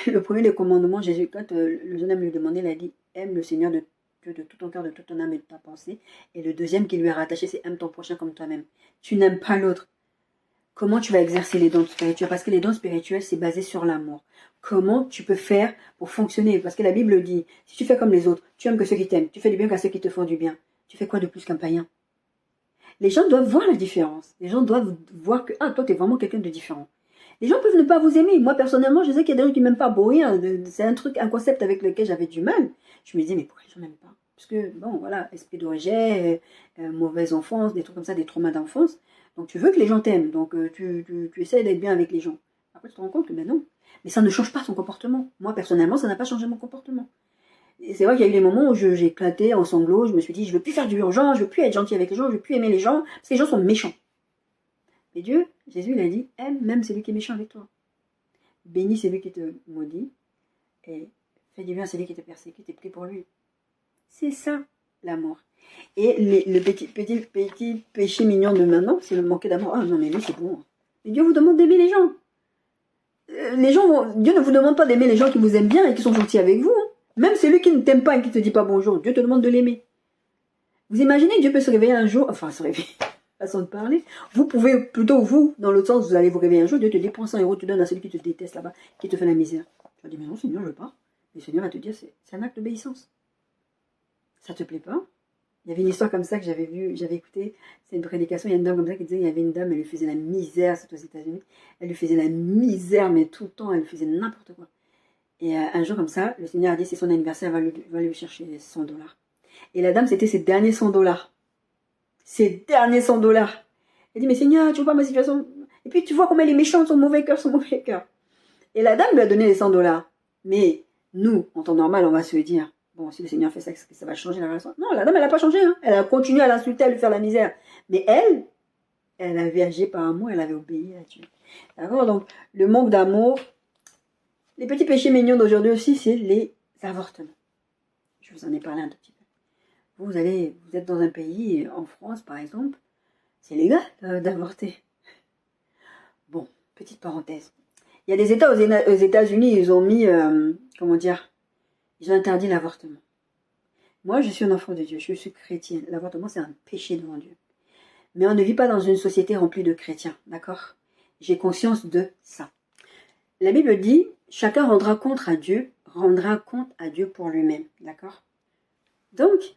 Le premier des commandements, Jésus, quand le jeune homme lui demandait, il a dit « Aime le Seigneur de tout ton cœur, de toute ton âme et de ta pensée. » Et le deuxième qui lui est rattaché, c'est « Aime ton prochain comme toi-même. » Tu n'aimes pas l'autre. Comment tu vas exercer les dons spirituels? Parce que les dons spirituels, c'est basé sur l'amour. Comment tu peux faire pour fonctionner? Parce que la Bible dit, si tu fais comme les autres, tu aimes que ceux qui t'aiment, tu fais du bien qu'à ceux qui te font du bien. Tu fais quoi de plus qu'un païen? Les gens doivent voir la différence. Les gens doivent voir que, ah, toi, tu es vraiment quelqu'un de différent. Les gens peuvent ne pas vous aimer. Moi, personnellement, je sais qu'il y a des gens qui m'aiment pas pour rien. C'est un concept avec lequel j'avais du mal. Je me disais, mais pourquoi les gens m'aiment pas? Parce que, bon, voilà, esprit de rejet, mauvaise enfance, des trucs comme ça, des traumas d'enfance. Donc, tu veux que les gens t'aiment. Donc, tu essaies d'être bien avec les gens. Après, tu te rends compte que, ben non. Mais ça ne change pas ton comportement. Moi, personnellement, ça n'a pas changé mon comportement. Et c'est vrai qu'il y a eu des moments où j'ai éclaté en sanglots. Je me suis dit, je veux plus faire du urgent, je veux plus être gentil avec les gens, je veux plus aimer les gens, parce que les gens sont méchants. Et Dieu, Jésus, il a dit, aime même celui qui est méchant avec toi. Bénis celui qui te maudit, et fais du bien à celui qui te persécute et prie pour lui. C'est ça, l'amour. Et le petit péché mignon de maintenant, c'est le manquer d'amour. Ah non, mais lui, c'est bon. Mais Dieu vous demande d'aimer les gens. Dieu ne vous demande pas d'aimer les gens qui vous aiment bien et qui sont gentils avec vous. Hein. Même celui qui ne t'aime pas et qui ne te dit pas bonjour, Dieu te demande de l'aimer. Vous imaginez, Dieu peut se réveiller un jour, enfin se réveiller, façon de parler. Vous pouvez plutôt, vous, dans l'autre sens, vous allez vous réveiller un jour, Dieu te dit, prends 100 €, tu donnes à celui qui te déteste là-bas, qui te fait la misère. Tu vas dire, mais non, Seigneur, je veux pas. Et le Seigneur va te dire, c'est un acte d'obéissance. Ça te plaît pas? Il y avait une histoire comme ça que j'avais écouté, c'est une prédication, il y a une dame comme ça qui disait, il y avait une dame, elle lui faisait la misère, c'est aux États-Unis, elle lui faisait la misère, mais tout le temps, elle lui faisait n'importe quoi. Et un jour comme ça, le Seigneur a dit, c'est son anniversaire, va lui chercher 100 $. Et la dame, c'était ses derniers 100 $. Ses derniers 100 $. Elle dit, mais Seigneur, tu vois pas ma situation? Et puis tu vois comment elle est méchante, son mauvais cœur. Et la dame lui a donné les 100 $. Mais nous, en temps normal, on va se dire, bon, si le Seigneur fait ça, est-ce que ça va changer la relation? Non, la dame, elle n'a pas changé. Hein. Elle a continué à l'insulter, à lui faire la misère. Mais elle avait agi par amour, elle avait obéi à Dieu. D'accord? Donc, le manque d'amour, les petits péchés mignons d'aujourd'hui aussi, c'est les avortements. Je vous en ai parlé un tout petit peu. Vous êtes dans un pays, en France par exemple, c'est légal d'avorter. Bon, petite parenthèse. Il y a des États aux États-Unis, ils ont mis, comment dire, ils ont interdit l'avortement. Moi, je suis un enfant de Dieu, je suis chrétienne. L'avortement, c'est un péché devant Dieu. Mais on ne vit pas dans une société remplie de chrétiens, d'accord? J'ai conscience de ça. La Bible dit, chacun rendra compte à Dieu pour lui-même, d'accord? Donc,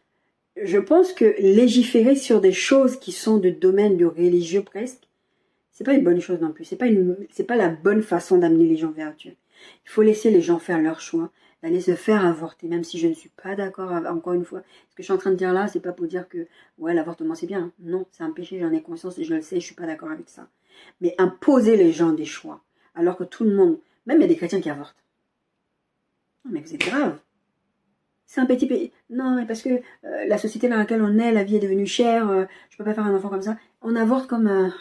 je pense que légiférer sur des choses qui sont de domaine du religieux presque, c'est pas une bonne chose non plus. C'est pas la bonne façon d'amener les gens vers Dieu. Il faut laisser les gens faire leur choix, d'aller se faire avorter, même si je ne suis pas d'accord, encore une fois. Ce que je suis en train de dire là, c'est pas pour dire que, ouais, l'avortement c'est bien. Non, c'est un péché, j'en ai conscience et je le sais, je suis pas d'accord avec ça. Mais imposer les gens des choix, alors que tout le monde, même il y a des chrétiens qui avortent. Non, mais vous êtes grave. C'est un petit pays. Non, mais parce que la société dans laquelle on est, la vie est devenue chère, je peux pas faire un enfant comme ça. On avorte comme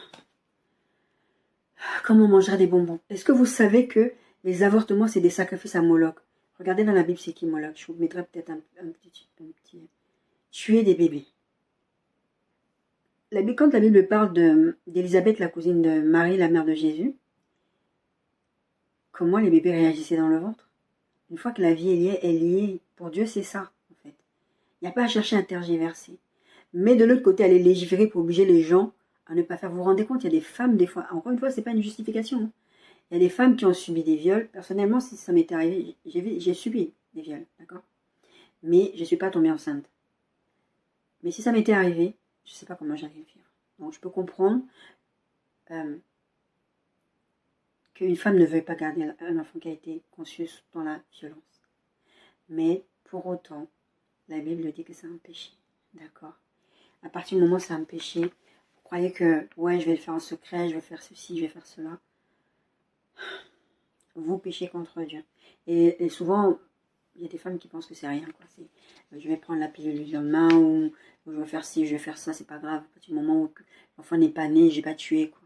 on mangerait des bonbons. Est-ce que vous savez que les avortements, c'est des sacrifices à Moloch? Regardez dans la Bible, c'est qui Moloch? Je vous mettrai peut-être un petit... Tuer des bébés. Quand la Bible parle d'Élisabeth, la cousine de Marie, la mère de Jésus, comment les bébés réagissaient dans le ventre? Une fois que la vie est liée, elle est liée. Pour Dieu, c'est ça, en fait. Il n'y a pas à chercher à tergiverser. Mais de l'autre côté, aller légiférer pour obliger les gens à ne pas faire. Vous vous rendez compte, il y a des femmes, des fois, encore une fois, c'est pas une justification. Hein. Il y a des femmes qui ont subi des viols. Personnellement, si ça m'était arrivé, j'ai subi des viols, d'accord? Mais je ne suis pas tombée enceinte. Mais si ça m'était arrivé, je ne sais pas comment j'allais le vivre. Donc je peux comprendre qu'une femme ne veuille pas garder un enfant qui a été conçu dans la violence. Mais pour autant, la Bible dit que c'est un péché. D'accord? À partir du moment où c'est un péché, vous croyez que, ouais, je vais le faire en secret, je vais faire ceci, je vais faire cela. Vous péchez contre Dieu. Et souvent, il y a des femmes qui pensent que c'est rien. Quoi. Je vais prendre la pilule du lendemain, ou je vais faire ci, je vais faire ça, c'est pas grave. À partir du moment où l'enfant n'est pas né, j'ai pas tué. Quoi.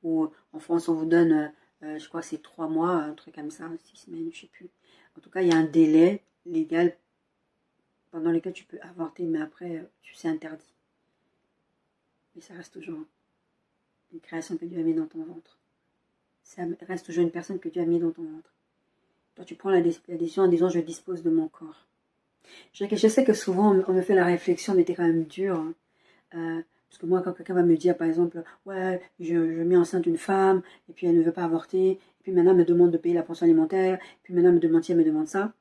Ou en France, on vous donne, je crois que c'est 3 mois, un truc comme ça, 6 semaines, je sais plus. En tout cas, il y a un délai légal pendant lequel tu peux avorter, mais après, c'est interdit. Mais ça reste toujours une création que Dieu a mis dans ton ventre. Ça reste toujours une personne que Dieu a mis dans ton ventre. Toi, tu prends la décision en disant, je dispose de mon corps. Je sais que souvent, on me fait la réflexion, mais t'es quand même dur. Hein. Parce que moi, quand quelqu'un va me dire, par exemple, ouais, je mets enceinte une femme, et puis elle ne veut pas avorter, et puis maintenant elle me demande de payer la pension alimentaire, et puis maintenant elle me demande ci, elle me demande ça.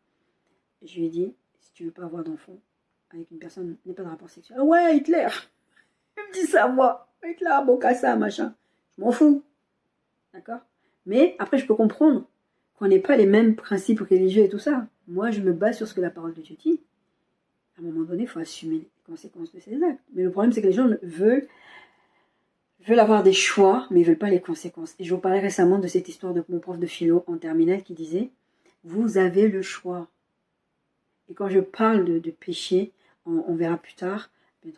Je lui ai dit, si tu veux pas avoir d'enfant avec une personne, n'est pas de rapport sexuel. Ah ouais, Hitler. Il me dit ça, moi. Hitler, Bokassa, machin. Je m'en fous. D'accord? Mais après, je peux comprendre qu'on n'ait pas les mêmes principes religieux et tout ça. Moi, je me base sur ce que la parole de Dieu dit. À un moment donné, il faut assumer les conséquences de ces actes. Mais le problème, c'est que les gens veulent avoir des choix, mais ils ne veulent pas les conséquences. Et je vous parlais récemment de cette histoire de mon prof de philo en terminale qui disait, vous avez le choix. Et quand je parle de péché, on verra plus tard,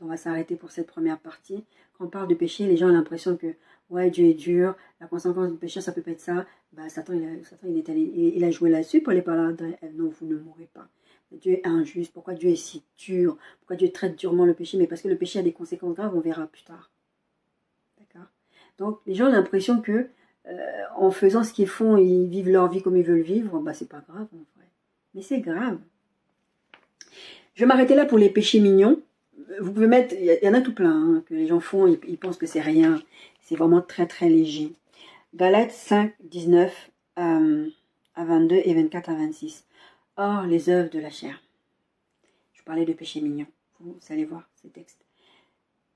on va s'arrêter pour cette première partie. Quand on parle de péché, les gens ont l'impression que ouais, Dieu est dur, la conséquence du péché, ça peut pas être ça. Bah, Satan, il a joué là-dessus pour aller par là. Non, vous ne mourrez pas. Dieu est injuste. Pourquoi Dieu est si dur? Pourquoi Dieu traite durement le péché? Mais parce que le péché a des conséquences graves, on verra plus tard. D'accord? Donc, les gens ont l'impression que en faisant ce qu'ils font, ils vivent leur vie comme ils veulent vivre. Bah, c'est pas grave en vrai. Mais c'est grave. Je vais m'arrêter là pour les péchés mignons. Vous pouvez mettre, il y en a tout plein hein, que les gens font, ils pensent que c'est rien. C'est vraiment très très léger. Galates 5, 19 à 22 et 24 à 26. Or, les œuvres de la chair. Je parlais de péché mignon. Vous allez voir ces textes.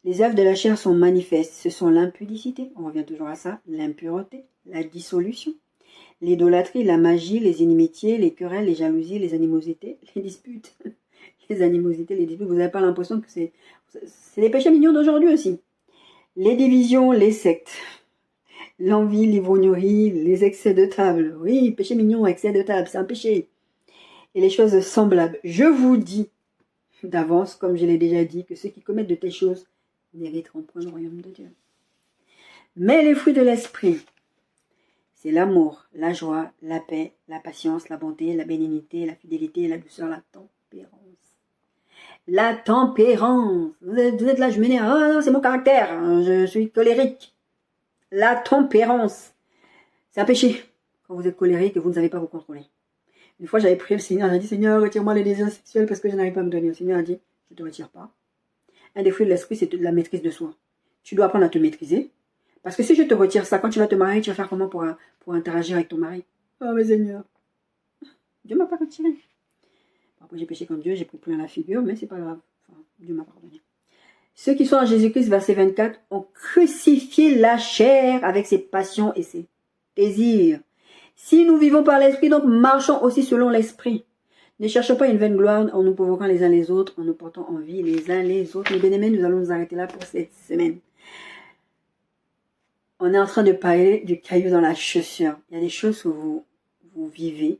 Les œuvres de la chair sont manifestes. Ce sont l'impudicité, on revient toujours à ça, l'impureté, la dissolution, l'idolâtrie, la magie, les inimitiés, les querelles, les jalousies, les animosités, les disputes. Les animosités, les disputes, vous n'avez pas l'impression que c'est les péchés mignons d'aujourd'hui aussi. Les divisions, les sectes, l'envie, l'ivrognerie, les excès de table. Oui, péché mignon, excès de table, c'est un péché. Et les choses semblables. Je vous dis d'avance, comme je l'ai déjà dit, que ceux qui commettent de telles choses n'hériteront point le royaume de Dieu. Mais les fruits de l'esprit, c'est l'amour, la joie, la paix, la patience, la bonté, la bénignité, la fidélité, la douceur, la tempérance. La tempérance. Vous êtes là, je m'énerve. Ah non, c'est mon caractère. Je suis colérique. La tempérance. C'est un péché. Quand vous êtes colérique et vous ne savez pas vous contrôler. Une fois, j'avais prié le Seigneur. J'ai dit, Seigneur, retire-moi les désirs sexuels parce que je n'arrive pas à me donner. Le Seigneur a dit, je ne te retire pas. Un des fruits de l'esprit, c'est la maîtrise de soi. Tu dois apprendre à te maîtriser. Parce que si je te retire ça, quand tu vas te marier, tu vas faire comment pour interagir avec ton mari? Oh, mais Seigneur. Dieu ne m'a pas retiré. Après, j'ai péché contre Dieu, j'ai pris plein la figure, mais c'est pas grave. Enfin, Dieu m'a pardonné. Ceux qui sont en Jésus-Christ, verset 24, ont crucifié la chair avec ses passions et ses désirs. Si nous vivons par l'esprit, donc marchons aussi selon l'esprit. Ne cherchons pas une vaine gloire en nous provoquant les uns les autres, en nous portant en vie les uns les autres. Mes bien-aimés, nous allons nous arrêter là pour cette semaine. On est en train de parler du caillou dans la chaussure. Il y a des choses où vous vivez,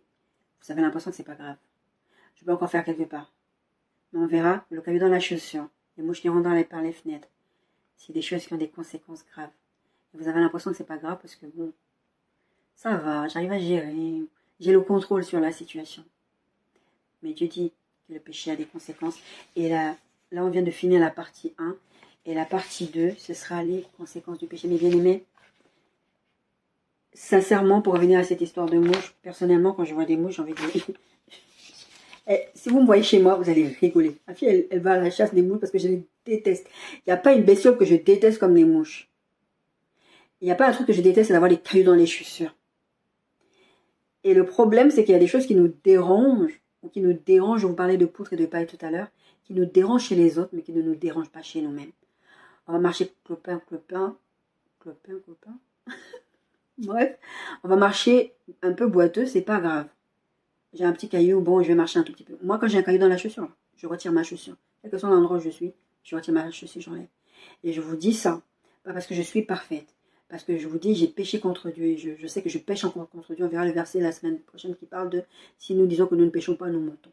vous avez l'impression que c'est pas grave. Je peux encore faire quelque part. Mais on verra le caillou dans la chaussure. Les mouches qui rentrent par les fenêtres. C'est des choses qui ont des conséquences graves. Et vous avez l'impression que c'est pas grave parce que bon, ça va, j'arrive à gérer. J'ai le contrôle sur la situation. Mais Dieu dit que le péché a des conséquences. Et là, on vient de finir la partie 1. Et la partie 2, ce sera les conséquences du péché. Mais bien aimé, sincèrement, pour revenir à cette histoire de mouches, personnellement, quand je vois des mouches, j'ai envie de dire... Si vous me voyez chez moi, vous allez rigoler. Ma fille, elle va à la chasse des mouches parce que je les déteste. Il n'y a pas une bestiole que je déteste comme les mouches. Il n'y a pas un truc que je déteste, c'est d'avoir des cailloux dans les chaussures. Et le problème, c'est qu'il y a des choses qui nous dérangent, ou qui nous dérangent, on parlait de poutres et de paille tout à l'heure, qui nous dérangent chez les autres, mais qui ne nous dérangent pas chez nous-mêmes. On va marcher clopin. Bref, on va marcher un peu boiteux, c'est pas grave. J'ai un petit caillou, bon, je vais marcher un tout petit peu. Moi, quand j'ai un caillou dans la chaussure, je retire ma chaussure. Quel que soit l'endroit où je suis, je retire ma chaussure, j'enlève. Et je vous dis ça, pas parce que je suis parfaite, parce que je vous dis, j'ai péché contre Dieu, et je sais que je pêche encore contre Dieu. On verra le verset la semaine prochaine qui parle de « Si nous disons que nous ne péchons pas, nous mentons ».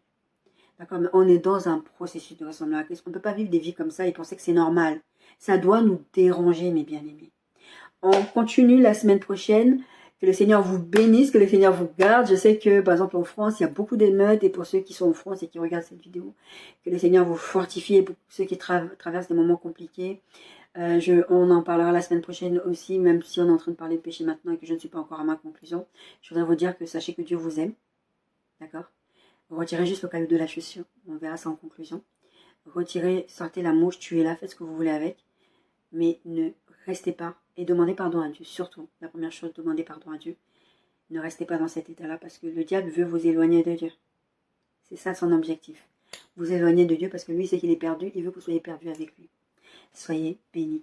D'accord, mais on est dans un processus de ressembler à Christ. On ne peut pas vivre des vies comme ça et penser que c'est normal. Ça doit nous déranger, mes bien-aimés. On continue la semaine prochaine. Que le Seigneur vous bénisse, que le Seigneur vous garde. Je sais que, par exemple, en France, il y a beaucoup d'émeutes. Et pour ceux qui sont en France et qui regardent cette vidéo, que le Seigneur vous fortifie. Et pour ceux qui traversent des moments compliqués, on en parlera la semaine prochaine aussi, même si on est en train de parler de péché maintenant et que je ne suis pas encore à ma conclusion. Je voudrais vous dire que sachez que Dieu vous aime. D'accord? Retirez juste le caillou de la chaussure. On verra ça en conclusion. Retirez, sortez la mouche, tuez-la, faites ce que vous voulez avec. Mais ne restez pas et demandez pardon à Dieu. Surtout, la première chose, demandez pardon à Dieu. Ne restez pas dans cet état-là parce que le diable veut vous éloigner de Dieu. C'est ça son objectif. Vous éloigner de Dieu parce que lui, c'est qu'il est perdu. Il veut que vous soyez perdu avec lui. Soyez bénis.